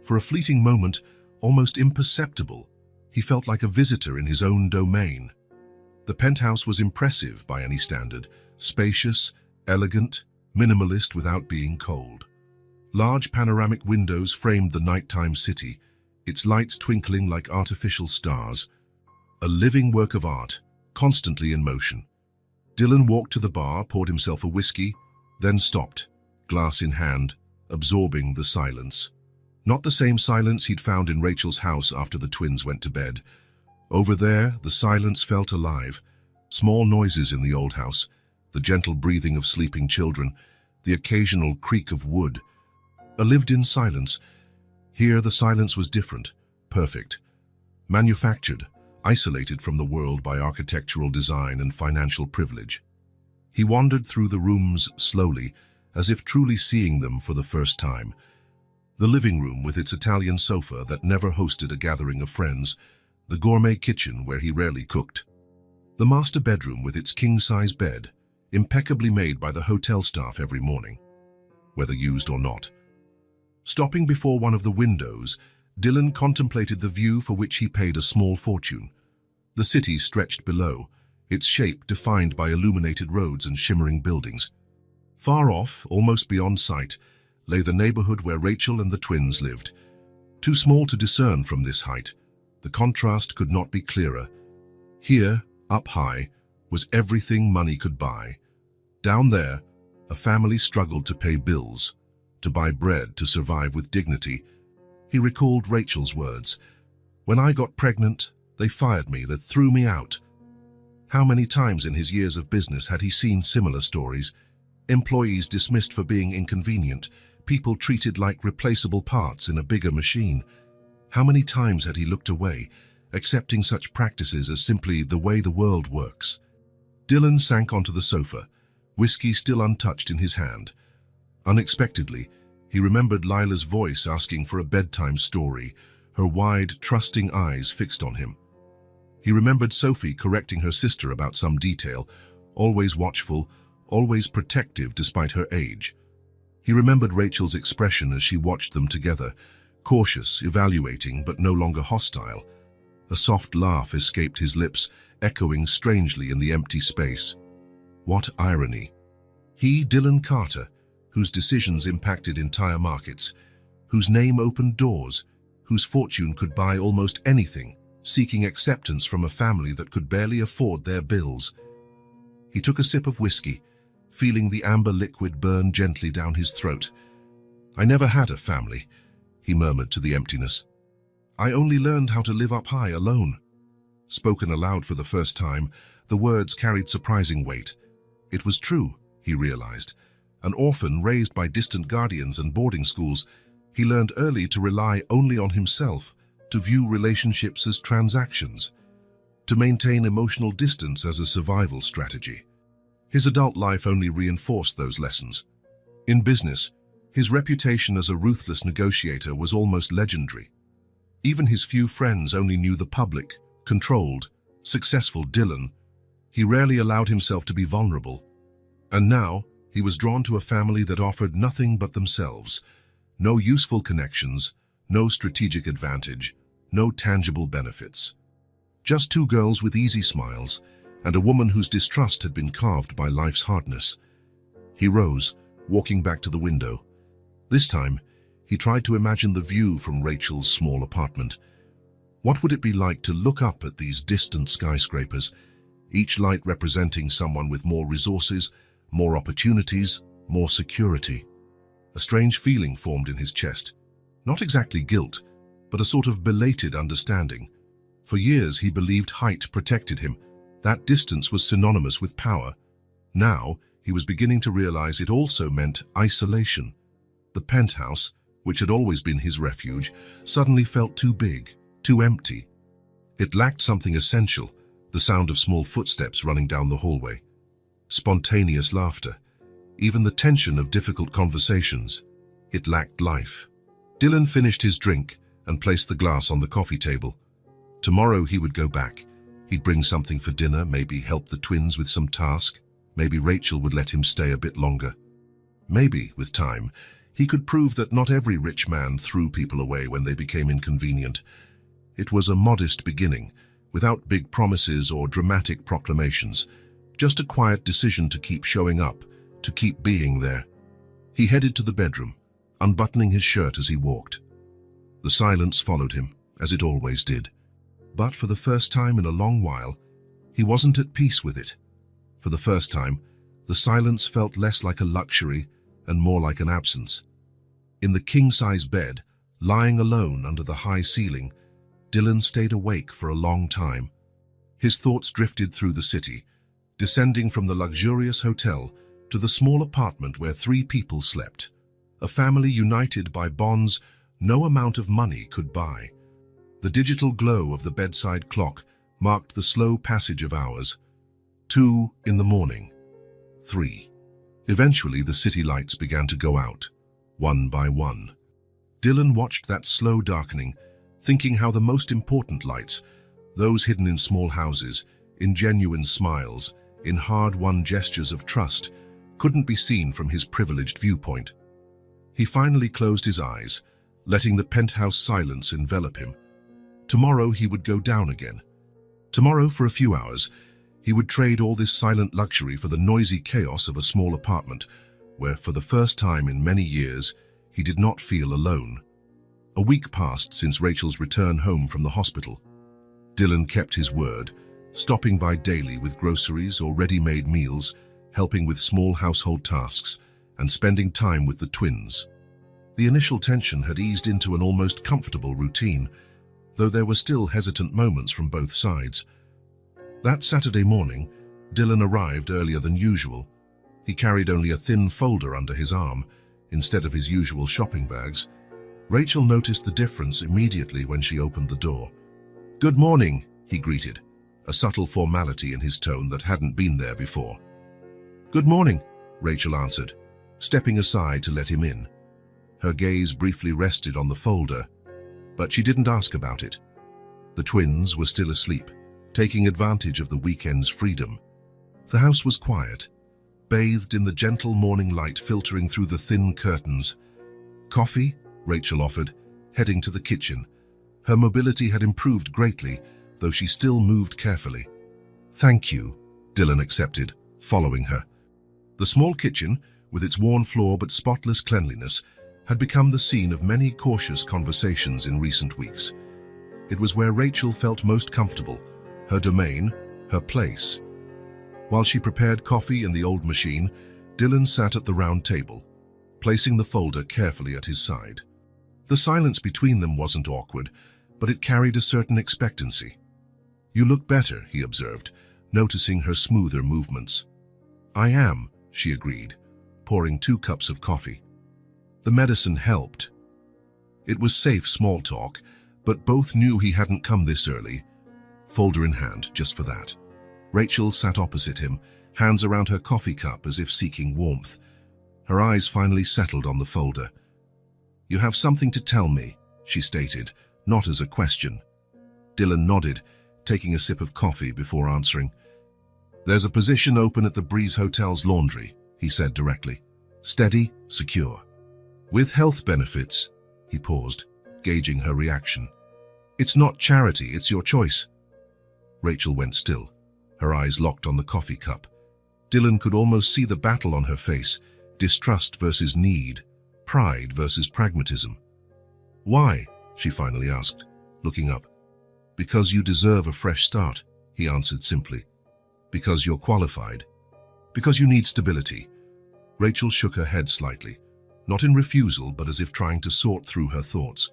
For a fleeting moment, almost imperceptible, he felt like a visitor in his own domain. The penthouse was impressive by any standard, spacious, elegant, minimalist without being cold. Large panoramic windows framed the nighttime city, its lights twinkling like artificial stars. A living work of art, constantly in motion. Dylan walked to the bar, poured himself a whiskey, then stopped, glass in hand, absorbing the silence. Not the same silence he'd found in Rachel's house after the twins went to bed. Over there, the silence felt alive. Small noises in the old house, the gentle breathing of sleeping children, the occasional creak of wood. A lived-in silence. Here the silence was different, perfect. Manufactured, isolated from the world by architectural design and financial privilege. He wandered through the rooms slowly, as if truly seeing them for the first time. The living room with its Italian sofa that never hosted a gathering of friends, the gourmet kitchen where he rarely cooked. The master bedroom with its king-size bed, impeccably made by the hotel staff every morning, whether used or not. Stopping before one of the windows, Dylan contemplated the view for which he paid a small fortune. The city stretched below, its shape defined by illuminated roads and shimmering buildings. Far off, almost beyond sight, lay the neighborhood where Rachel and the twins lived. Too small to discern from this height, the contrast could not be clearer. Here, up high, was everything money could buy. Down there, a family struggled to pay bills, to buy bread to survive with dignity. He recalled Rachel's words. "When I got pregnant, they fired me, they threw me out." How many times in his years of business had he seen similar stories? Employees dismissed for being inconvenient, people treated like replaceable parts in a bigger machine. How many times had he looked away, accepting such practices as simply the way the world works? Dylan sank onto the sofa, whiskey still untouched in his hand. Unexpectedly, he remembered Lila's voice asking for a bedtime story, her wide, trusting eyes fixed on him. He remembered Sophie correcting her sister about some detail, always watchful, always protective despite her age. He remembered Rachel's expression as she watched them together, cautious, evaluating, but no longer hostile. A soft laugh escaped his lips, echoing strangely in the empty space. What irony! He, Dylan Carter, whose decisions impacted entire markets, whose name opened doors, whose fortune could buy almost anything, seeking acceptance from a family that could barely afford their bills. He took a sip of whiskey, feeling the amber liquid burn gently down his throat. "I never had a family," he murmured to the emptiness. "I only learned how to live up high alone." Spoken aloud for the first time, the words carried surprising weight. It was true, he realized. An orphan raised by distant guardians and boarding schools, he learned early to rely only on himself, to view relationships as transactions. to maintain emotional distance as a survival strategy. His adult life only reinforced those lessons. In business, his reputation as a ruthless negotiator was almost legendary. Even his few friends only knew the public, controlled, successful Dylan. He rarely allowed himself to be vulnerable. And now, he was drawn to a family that offered nothing but themselves. No useful connections, no strategic advantage, no tangible benefits. Just two girls with easy smiles, and a woman whose distrust had been carved by life's hardness. He rose, walking back to the window. This time, he tried to imagine the view from Rachel's small apartment. What would it be like to look up at these distant skyscrapers, each light representing someone with more resources, more opportunities, more security? A strange feeling formed in his chest. Not exactly guilt, but a sort of belated understanding. For years he believed height protected him. That distance was synonymous with power. Now, he was beginning to realize it also meant isolation. The penthouse, which had always been his refuge, suddenly felt too big, too empty. It lacked something essential, the sound of small footsteps running down the hallway. Spontaneous laughter. Even the tension of difficult conversations. It lacked life. Dylan finished his drink and placed the glass on the coffee table. Tomorrow he would go back. He'd bring something for dinner, maybe help the twins with some task. Maybe Rachel would let him stay a bit longer. Maybe, with time, he could prove that not every rich man threw people away when they became inconvenient. It was a modest beginning, without big promises or dramatic proclamations, just a quiet decision to keep showing up, to keep being there. He headed to the bedroom, unbuttoning his shirt as he walked. The silence followed him, as it always did. But for the first time in a long while, he wasn't at peace with it. For the first time, the silence felt less like a luxury and more like an absence. In the king-size bed, lying alone under the high ceiling, Dylan stayed awake for a long time. His thoughts drifted through the city, descending from the luxurious hotel to the small apartment where 3 people slept, a family united by bonds no amount of money could buy. The digital glow of the bedside clock marked the slow passage of hours. 2 in the morning. 3. Eventually, the city lights began to go out, one by one. Dylan watched that slow darkening, thinking how the most important lights, those hidden in small houses, in genuine smiles, in hard-won gestures of trust, couldn't be seen from his privileged viewpoint. He finally closed his eyes, letting the penthouse silence envelop him. Tomorrow he would go down again. Tomorrow, for a few hours, he would trade all this silent luxury for the noisy chaos of a small apartment, where for the first time in many years, he did not feel alone. A week passed since Rachel's return home from the hospital. Dylan kept his word, stopping by daily with groceries or ready-made meals, helping with small household tasks, and spending time with the twins. The initial tension had eased into an almost comfortable routine, though there were still hesitant moments from both sides. That Saturday morning, Dylan arrived earlier than usual. He carried only a thin folder under his arm, instead of his usual shopping bags. Rachel noticed the difference immediately when she opened the door. "Good morning," he greeted, a subtle formality in his tone that hadn't been there before. "Good morning," Rachel answered, stepping aside to let him in. Her gaze briefly rested on the folder, but she didn't ask about it. The twins were still asleep, taking advantage of the weekend's freedom. The house was quiet, bathed in the gentle morning light filtering through the thin curtains. "Coffee?" Rachel offered, heading to the kitchen. Her mobility had improved greatly, though she still moved carefully. "Thank you," Dylan accepted, following her. The small kitchen, with its worn floor but spotless cleanliness, had become the scene of many cautious conversations in recent weeks. It was where Rachel felt most comfortable, her domain, her place. While she prepared coffee in the old machine, Dylan sat at the round table, placing the folder carefully at his side. The silence between them wasn't awkward, but it carried a certain expectancy. "You look better," he observed, noticing her smoother movements. "I am," she agreed, pouring 2 cups of coffee. The medicine helped. It was safe small talk, but both knew he hadn't come this early. folder in hand just for that. Rachel sat opposite him, hands around her coffee cup as if seeking warmth. Her eyes finally settled on the folder. "You have something to tell me," she stated, not as a question. Dylan nodded, taking a sip of coffee before answering. "There's a position open at the Breeze Hotel's laundry," he said directly. "Steady, secure. With health benefits." He paused, gauging her reaction. "It's not charity, it's your choice." Rachel went still, her eyes locked on the coffee cup. Dylan could almost see the battle on her face, distrust versus need, pride versus pragmatism. "Why?" she finally asked, looking up. "Because you deserve a fresh start," he answered simply. "Because you're qualified. Because you need stability." Rachel shook her head slightly, not in refusal but as if trying to sort through her thoughts.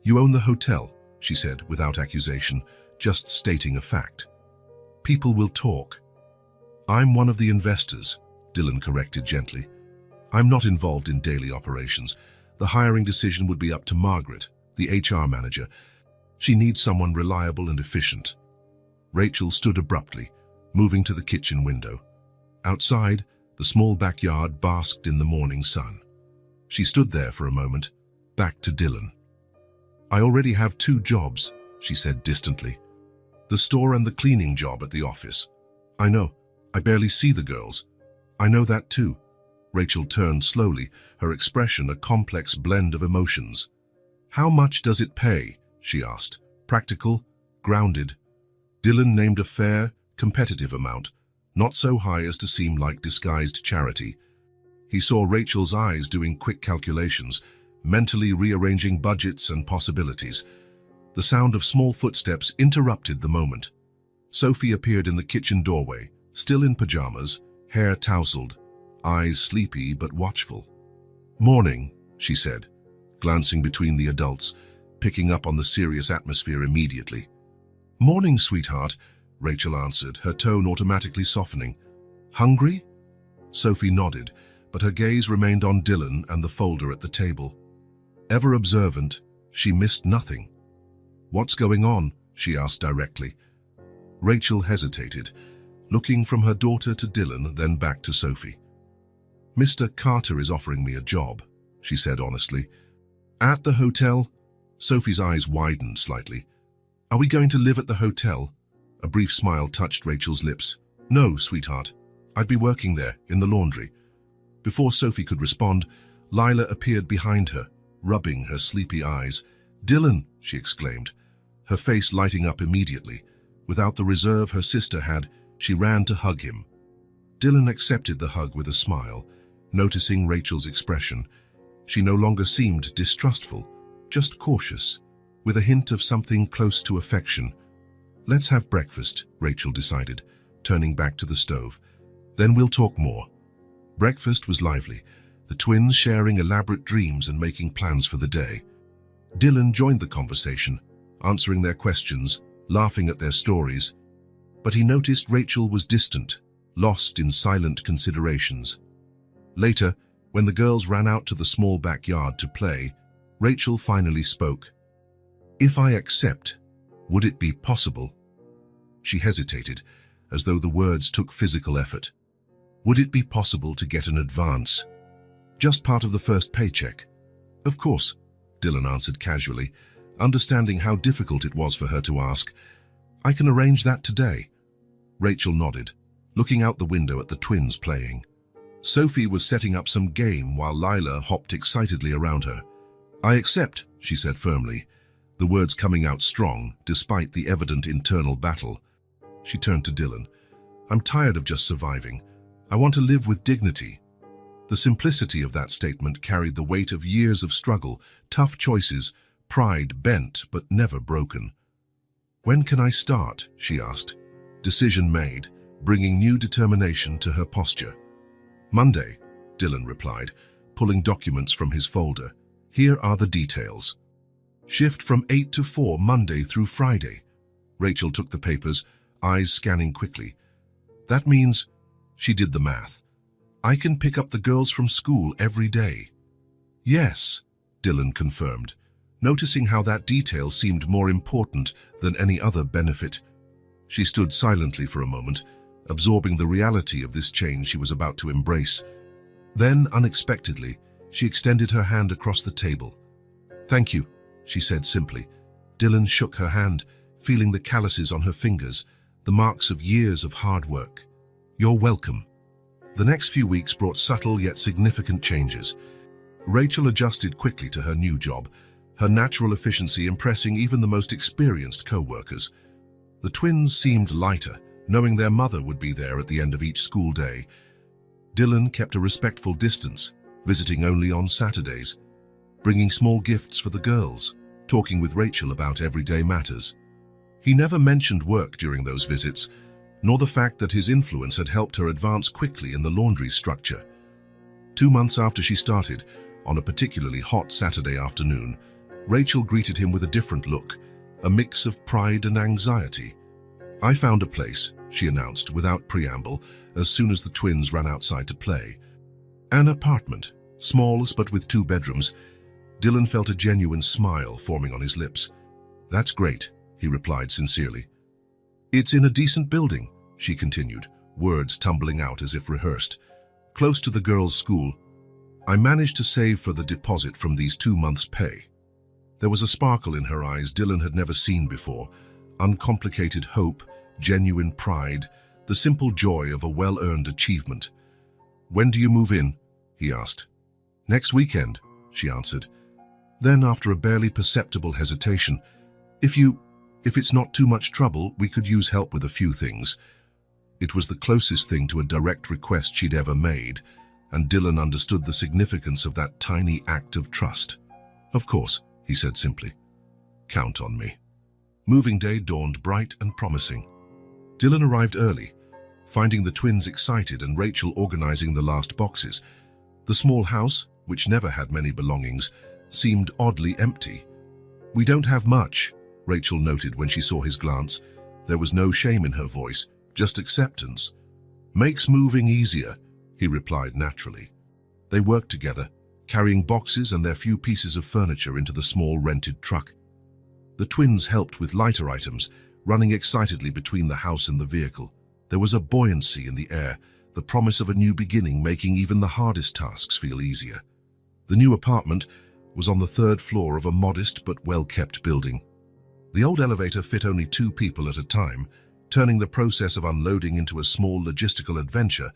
"You own the hotel," she said without accusation, just stating a fact. "People will talk." "I'm one of the investors," Dylan corrected gently. "I'm not involved in daily operations. The hiring decision would be up to Margaret, the HR manager. She needs someone reliable and efficient." Rachel stood abruptly, moving to the kitchen window. Outside, the small backyard basked in the morning sun. She stood there for a moment, back to Dylan. "I already have 2 jobs," she said distantly. "The store and the cleaning job at the office." "I know. I barely see the girls." "I know that too." Rachel turned slowly, her expression a complex blend of emotions. "How much does it pay?" she asked. "Practical? Grounded?" Dylan named a fair, competitive amount, not so high as to seem like disguised charity. He saw Rachel's eyes doing quick calculations, mentally rearranging budgets and possibilities. The sound of small footsteps interrupted the moment. Sophie appeared in the kitchen doorway, still in pajamas, hair tousled, eyes sleepy but watchful. "Morning," she said, glancing between the adults, picking up on the serious atmosphere immediately. "Morning, sweetheart," Rachel answered, her tone automatically softening. "Hungry?" Sophie nodded, but her gaze remained on Dylan and the folder at the table. Ever observant, she missed nothing. "What's going on?" she asked directly. Rachel hesitated, looking from her daughter to Dylan, then back to Sophie. "Mr. Carter is offering me a job," she said honestly. "At the hotel?" Sophie's eyes widened slightly. "Are we going to live at the hotel?" A brief smile touched Rachel's lips. "No, sweetheart. I'd be working there, in the laundry." Before Sophie could respond, Lila appeared behind her, rubbing her sleepy eyes. "Dylan!" she exclaimed, her face lighting up immediately. Without the reserve her sister had, she ran to hug him. Dylan accepted the hug with a smile, noticing Rachel's expression. She no longer seemed distrustful, just cautious, with a hint of something close to affection. "Let's have breakfast," Rachel decided, turning back to the stove. "Then we'll talk more." Breakfast was lively, the twins sharing elaborate dreams and making plans for the day. Dylan joined the conversation, answering their questions, laughing at their stories. But he noticed Rachel was distant, lost in silent considerations. Later, when the girls ran out to the small backyard to play, Rachel finally spoke. "If I accept, would it be possible?" She hesitated, as though the words took physical effort. "Would it be possible to get an advance? Just part of the first paycheck?" "Of course," Dylan answered casually, understanding how difficult it was for her to ask. "I can arrange that today." Rachel nodded, looking out the window at the twins playing. Sophie was setting up some game while Lila hopped excitedly around her. "I accept," she said firmly, the words coming out strong despite the evident internal battle. She turned to Dylan. "I'm tired of just surviving. I want to live with dignity." The simplicity of that statement carried the weight of years of struggle, tough choices, pride bent but never broken. "When can I start?" she asked. Decision made, bringing new determination to her posture. "Monday," Dylan replied, pulling documents from his folder. "Here are the details. Shift from 8 to 4 Monday through Friday." Rachel took the papers, eyes scanning quickly. "That means," she did the math, "I can pick up the girls from school every day." "Yes," Dylan confirmed, noticing how that detail seemed more important than any other benefit. She stood silently for a moment, absorbing the reality of this change she was about to embrace. Then, unexpectedly, she extended her hand across the table. "Thank you," she said simply. Dylan shook her hand, feeling the calluses on her fingers, the marks of years of hard work. "You're welcome." The next few weeks brought subtle yet significant changes. Rachel adjusted quickly to her new job, her natural efficiency impressing even the most experienced co-workers. The twins seemed lighter, knowing their mother would be there at the end of each school day. Dylan kept a respectful distance, visiting only on Saturdays, bringing small gifts for the girls, talking with Rachel about everyday matters. He never mentioned work during those visits, nor the fact that his influence had helped her advance quickly in the laundry structure. 2 months after she started, on a particularly hot Saturday afternoon, Rachel greeted him with a different look, a mix of pride and anxiety. "I found a place," she announced without preamble, as soon as the twins ran outside to play. An apartment, small but with 2 bedrooms. Dylan felt a genuine smile forming on his lips. "That's great," he replied sincerely. "It's in a decent building," she continued, words tumbling out as if rehearsed. "Close to the girls' school. I managed to save for the deposit from these 2 months' pay." There was a sparkle in her eyes Dylan had never seen before, uncomplicated hope, genuine pride, the simple joy of a well-earned achievement. "When do you move in?" he asked. "Next weekend," she answered. Then, after a barely perceptible hesitation, If it's not too much trouble, we could use help with a few things." It was the closest thing to a direct request she'd ever made, and Dylan understood the significance of that tiny act of trust. "Of course," he said simply. "Count on me." Moving day dawned bright and promising. Dylan arrived early, finding the twins excited and Rachel organizing the last boxes. The small house, which never had many belongings, seemed oddly empty. "We don't have much," Rachel noted when she saw his glance. There was no shame in her voice, just acceptance. "Makes moving easier," he replied naturally. They worked together, carrying boxes and their few pieces of furniture into the small rented truck. The twins helped with lighter items, running excitedly between the house and the vehicle. There was a buoyancy in the air, the promise of a new beginning making even the hardest tasks feel easier. The new apartment was on the 3rd floor of a modest but well-kept building. The old elevator fit only 2 people at a time, turning the process of unloading into a small logistical adventure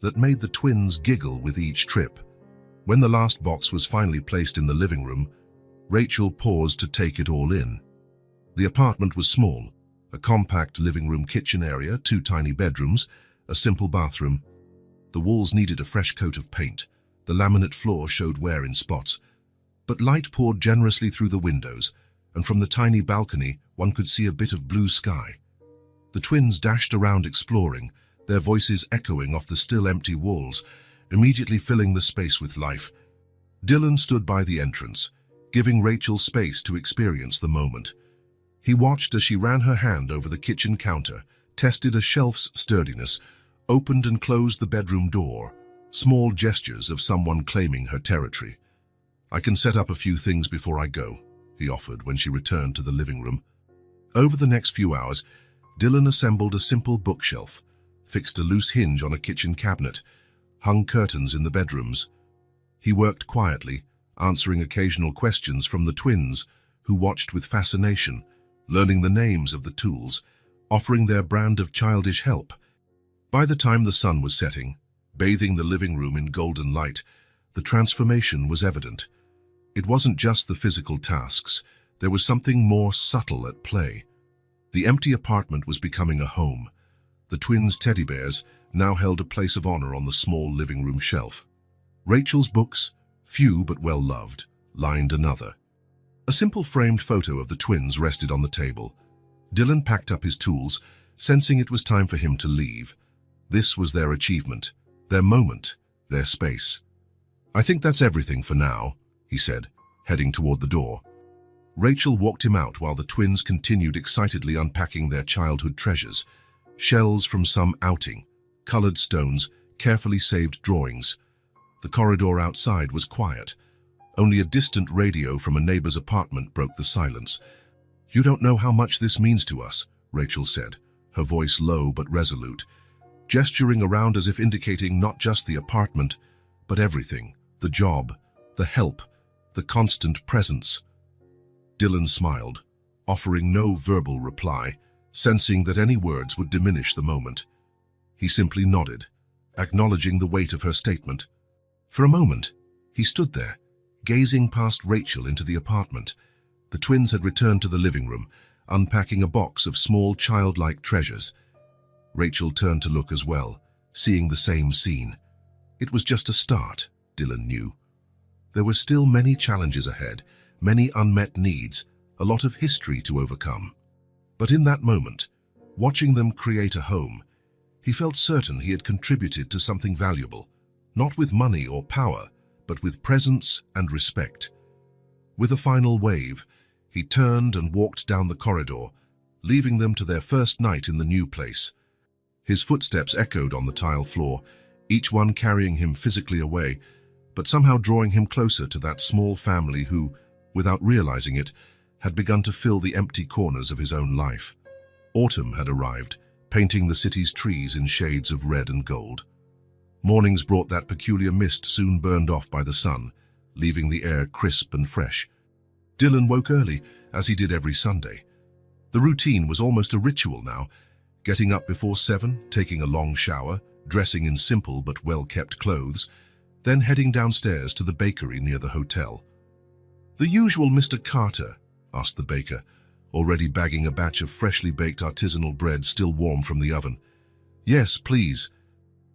that made the twins giggle with each trip. When the last box was finally placed in the living room, Rachel paused to take it all in. The apartment was small, a compact living room kitchen area, 2 tiny bedrooms, a simple bathroom. The walls needed a fresh coat of paint, the laminate floor showed wear in spots, but light poured generously through the windows, and from the tiny balcony one could see a bit of blue sky. The twins dashed around exploring, their voices echoing off the still empty walls, immediately filling the space with life. Dylan stood by the entrance, giving Rachel space to experience the moment. He watched as she ran her hand over the kitchen counter, tested a shelf's sturdiness, opened and closed the bedroom door, small gestures of someone claiming her territory. "I can set up a few things before I go," he offered when she returned to the living room. Over the next few hours, Dylan assembled a simple bookshelf, fixed a loose hinge on a kitchen cabinet, hung curtains in the bedrooms. He worked quietly, answering occasional questions from the twins, who watched with fascination, learning the names of the tools, offering their brand of childish help. By the time the sun was setting, bathing the living room in golden light, the transformation was evident. It wasn't just the physical tasks, there was something more subtle at play. The empty apartment was becoming a home. The twins' teddy bears now held a place of honor on the small living room shelf. Rachel's books, few but well loved, lined another. A simple framed photo of the twins rested on the table. Dylan packed up his tools, sensing it was time for him to leave. This was their achievement, their moment, their space. "I think that's everything for now," he said, heading toward the door. Rachel walked him out while the twins continued excitedly unpacking their childhood treasures. Shells from some outing, colored stones, carefully saved drawings. The corridor outside was quiet. Only a distant radio from a neighbor's apartment broke the silence. "You don't know how much this means to us," Rachel said, her voice low but resolute, gesturing around as if indicating not just the apartment, but everything, the job, the help, the constant presence. Dylan smiled, offering no verbal reply, sensing that any words would diminish the moment. He simply nodded, acknowledging the weight of her statement. For a moment, he stood there, gazing past Rachel into the apartment. The twins had returned to the living room, unpacking a box of small childlike treasures. Rachel turned to look as well, seeing the same scene. It was just a start, Dylan knew. There were still many challenges ahead, many unmet needs, a lot of history to overcome. But in that moment, watching them create a home, he felt certain he had contributed to something valuable, not with money or power, but with presence and respect. With a final wave, he turned and walked down the corridor, leaving them to their first night in the new place. His footsteps echoed on the tile floor, each one carrying him physically away, but somehow drawing him closer to that small family who, without realizing it, had begun to fill the empty corners of his own life. Autumn had arrived, painting the city's trees in shades of red and gold. Mornings brought that peculiar mist soon burned off by the sun, leaving the air crisp and fresh. Dylan woke early, as he did every Sunday. The routine was almost a ritual now, getting up before 7, taking a long shower, dressing in simple but well-kept clothes, then heading downstairs to the bakery near the hotel. "The usual Mr. Carter?" asked the baker, already bagging a batch of freshly baked artisanal bread still warm from the oven. "Yes, please.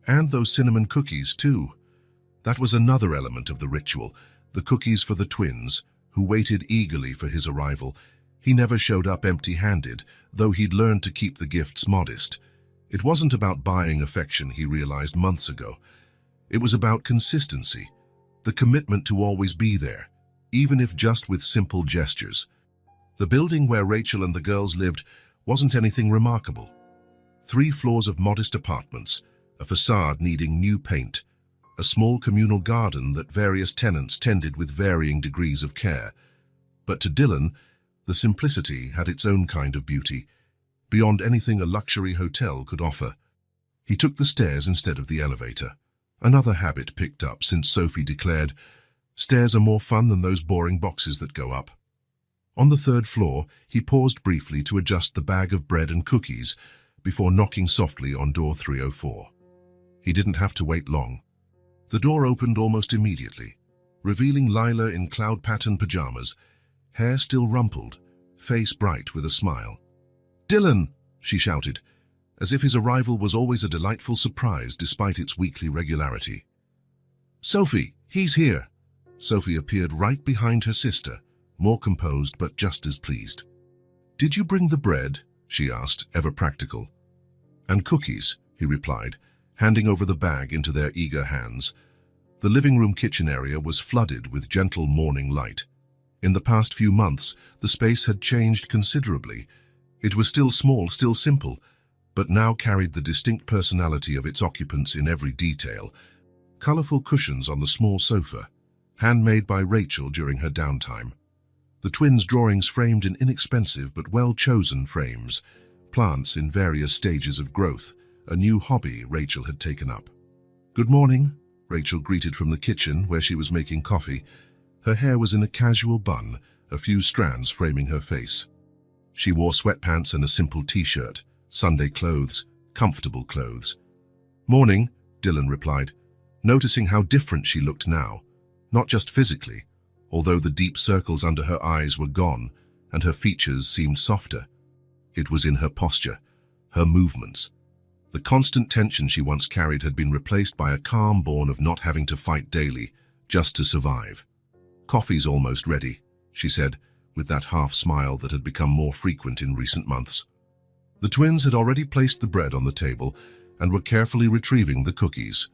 And those cinnamon cookies, too." That was another element of the ritual, the cookies for the twins, who waited eagerly for his arrival. He never showed up empty-handed, though he'd learned to keep the gifts modest. It wasn't about buying affection, he realized months ago. It was about consistency, the commitment to always be there, even if just with simple gestures. The building where Rachel and the girls lived wasn't anything remarkable. 3 floors of modest apartments, a facade needing new paint, a small communal garden that various tenants tended with varying degrees of care. But to Dylan, the simplicity had its own kind of beauty, beyond anything a luxury hotel could offer. He took the stairs instead of the elevator, another habit picked up since Sophie declared, "Stairs are more fun than those boring boxes that go up." On the 3rd floor, he paused briefly to adjust the bag of bread and cookies before knocking softly on door 304. He didn't have to wait long. The door opened almost immediately, revealing Lila in cloud-patterned pajamas, hair still rumpled, face bright with a smile. "Dylan!" she shouted, as if his arrival was always a delightful surprise despite its weekly regularity. "Sophie, he's here!" Sophie appeared right behind her sister, more composed but just as pleased. "Did you bring the bread?" she asked, ever practical. "And cookies," he replied, handing over the bag into their eager hands. The living room kitchen area was flooded with gentle morning light. In the past few months, the space had changed considerably. It was still small, still simple, but now carried the distinct personality of its occupants in every detail. Colorful cushions on the small sofa, handmade by Rachel during her downtime. The twins' drawings framed in inexpensive but well-chosen frames, plants in various stages of growth, a new hobby Rachel had taken up. "Good morning," Rachel greeted from the kitchen where she was making coffee. Her hair was in a casual bun, a few strands framing her face. She wore sweatpants and a simple t-shirt, Sunday clothes, comfortable clothes. "Morning," Dylan replied, noticing how different she looked now, not just physically, although the deep circles under her eyes were gone and her features seemed softer. It was in her posture, her movements. The constant tension she once carried had been replaced by a calm born of not having to fight daily, just to survive. "Coffee's almost ready," she said, with that half-smile that had become more frequent in recent months. The twins had already placed the bread on the table and were carefully retrieving the cookies.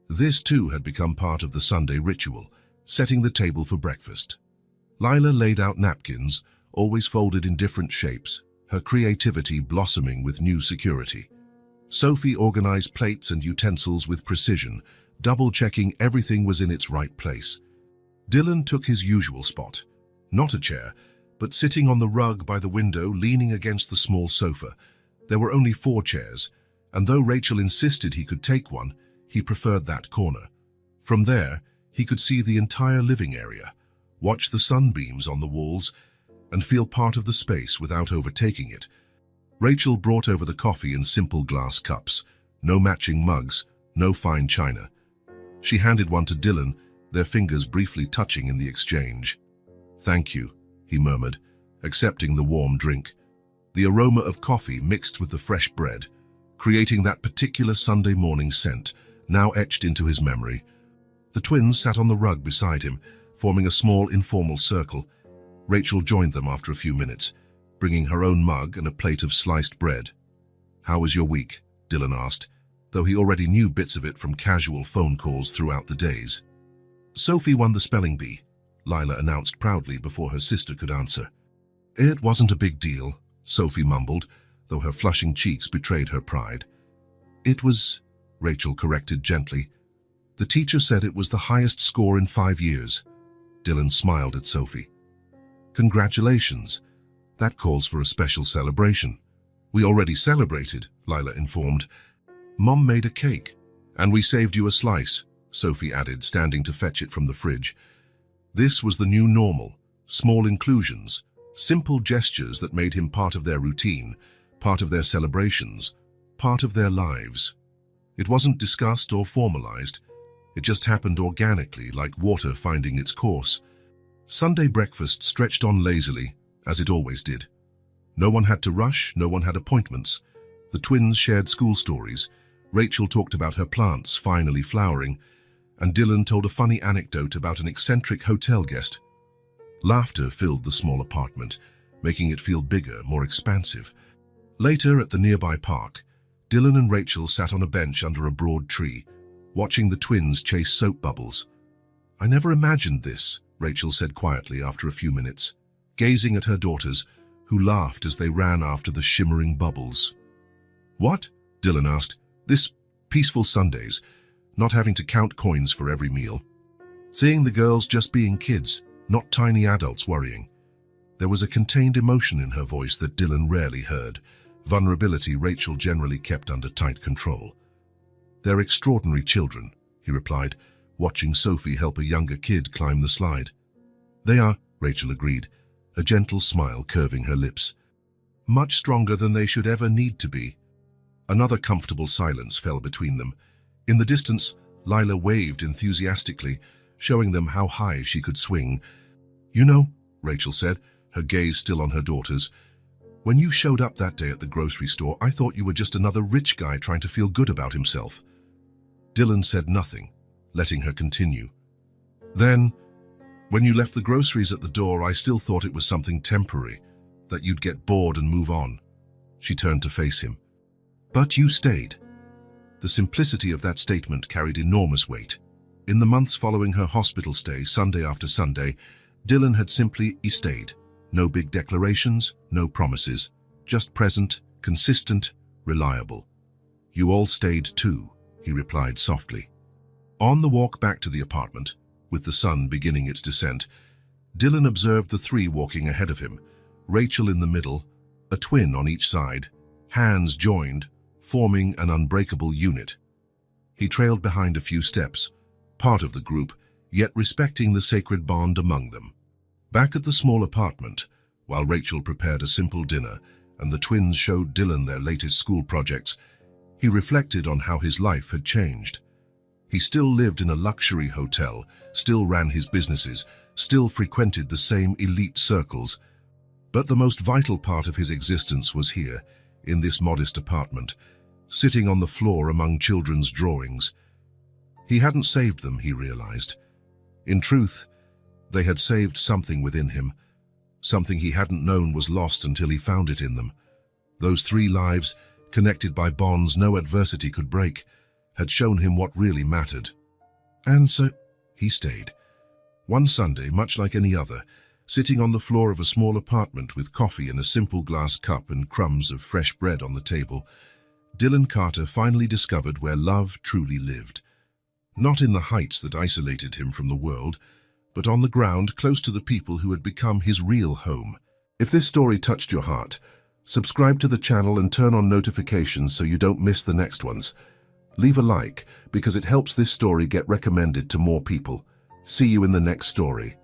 This too had become part of the Sunday ritual, setting the table for breakfast. Lila laid out napkins, always folded in different shapes, her creativity blossoming with new security. Sophie organized plates and utensils with precision, double-checking everything was in its right place. Dylan took his usual spot, not a chair, but sitting on the rug by the window, leaning against the small sofa, There were only 4 chairs, and though Rachel insisted he could take one, he preferred that corner. From there, he could see the entire living area, watch the sunbeams on the walls, and feel part of the space without overtaking it. Rachel brought over the coffee in simple glass cups, no matching mugs, no fine china. She handed one to Dylan, their fingers briefly touching in the exchange. "Thank you," he murmured, accepting the warm drink. The aroma of coffee mixed with the fresh bread, creating that particular Sunday morning scent, now etched into his memory. The twins sat on the rug beside him, forming a small informal circle. Rachel joined them after a few minutes, bringing her own mug and a plate of sliced bread. "How was your week?" Dylan asked, though he already knew bits of it from casual phone calls throughout the days. "Sophie won the spelling bee," Lila announced proudly before her sister could answer. "It wasn't a big deal," Sophie mumbled, though her flushing cheeks betrayed her pride. "It was," Rachel corrected gently. "The teacher said it was the highest score in 5 years." Dylan smiled at Sophie. "Congratulations. That calls for a special celebration." "We already celebrated," Lila informed. "Mom made a cake, and we saved you a slice," Sophie added, standing to fetch it from the fridge. This was the new normal, small inclusions, simple gestures that made him part of their routine, part of their celebrations, part of their lives. It wasn't discussed or formalized. It just happened organically, like water finding its course. Sunday breakfast stretched on lazily, as it always did. No one had to rush, no one had appointments. The twins shared school stories. Rachel talked about her plants finally flowering, and Dylan told a funny anecdote about an eccentric hotel guest. Laughter filled the small apartment, making it feel bigger, more expansive. Later, at the nearby park, Dylan and Rachel sat on a bench under a broad tree, watching the twins chase soap bubbles. "I never imagined this," Rachel said quietly after a few minutes, gazing at her daughters, who laughed as they ran after the shimmering bubbles. "What?" Dylan asked. "This peaceful Sundays, not having to count coins for every meal. Seeing the girls just being kids, not tiny adults worrying." There was a contained emotion in her voice that Dylan rarely heard, vulnerability Rachel generally kept under tight control. "They're extraordinary children," he replied, watching Sophie help a younger kid climb the slide. "They are," Rachel agreed, a gentle smile curving her lips. "Much stronger than they should ever need to be." Another comfortable silence fell between them. In the distance, Lila waved enthusiastically, showing them how high she could swing. "You know," Rachel said, her gaze still on her daughters, "when you showed up that day at the grocery store, I thought you were just another rich guy trying to feel good about himself." Dylan said nothing, letting her continue. "Then, when you left the groceries at the door, I still thought it was something temporary, that you'd get bored and move on." She turned to face him. "But you stayed." The simplicity of that statement carried enormous weight. In the months following her hospital stay, Sunday after Sunday, Dylan had simply stayed. No big declarations, no promises, just present, consistent, reliable. "You all stayed too," he replied softly. On the walk back to the apartment, with the sun beginning its descent, Dylan observed the 3 walking ahead of him, Rachel in the middle, a twin on each side, hands joined, forming an unbreakable unit. He trailed behind a few steps, part of the group, yet respecting the sacred bond among them. Back at the small apartment, while Rachel prepared a simple dinner and the twins showed Dylan their latest school projects, he reflected on how his life had changed. He still lived in a luxury hotel, still ran his businesses, still frequented the same elite circles, but the most vital part of his existence was here, in this modest apartment, sitting on the floor among children's drawings. He hadn't saved them, he realized. In truth, they had saved something within him. Something he hadn't known was lost until he found it in them. Those 3 lives, connected by bonds no adversity could break, had shown him what really mattered. And so he stayed. One Sunday, much like any other, sitting on the floor of a small apartment with coffee in a simple glass cup and crumbs of fresh bread on the table, Dylan Carter finally discovered where love truly lived. Not in the heights that isolated him from the world, but on the ground close to the people who had become his real home. If this story touched your heart, Subscribe to the channel and turn on notifications so you don't miss the next ones. Leave a like because it helps this story get recommended to more people. See you in the next story.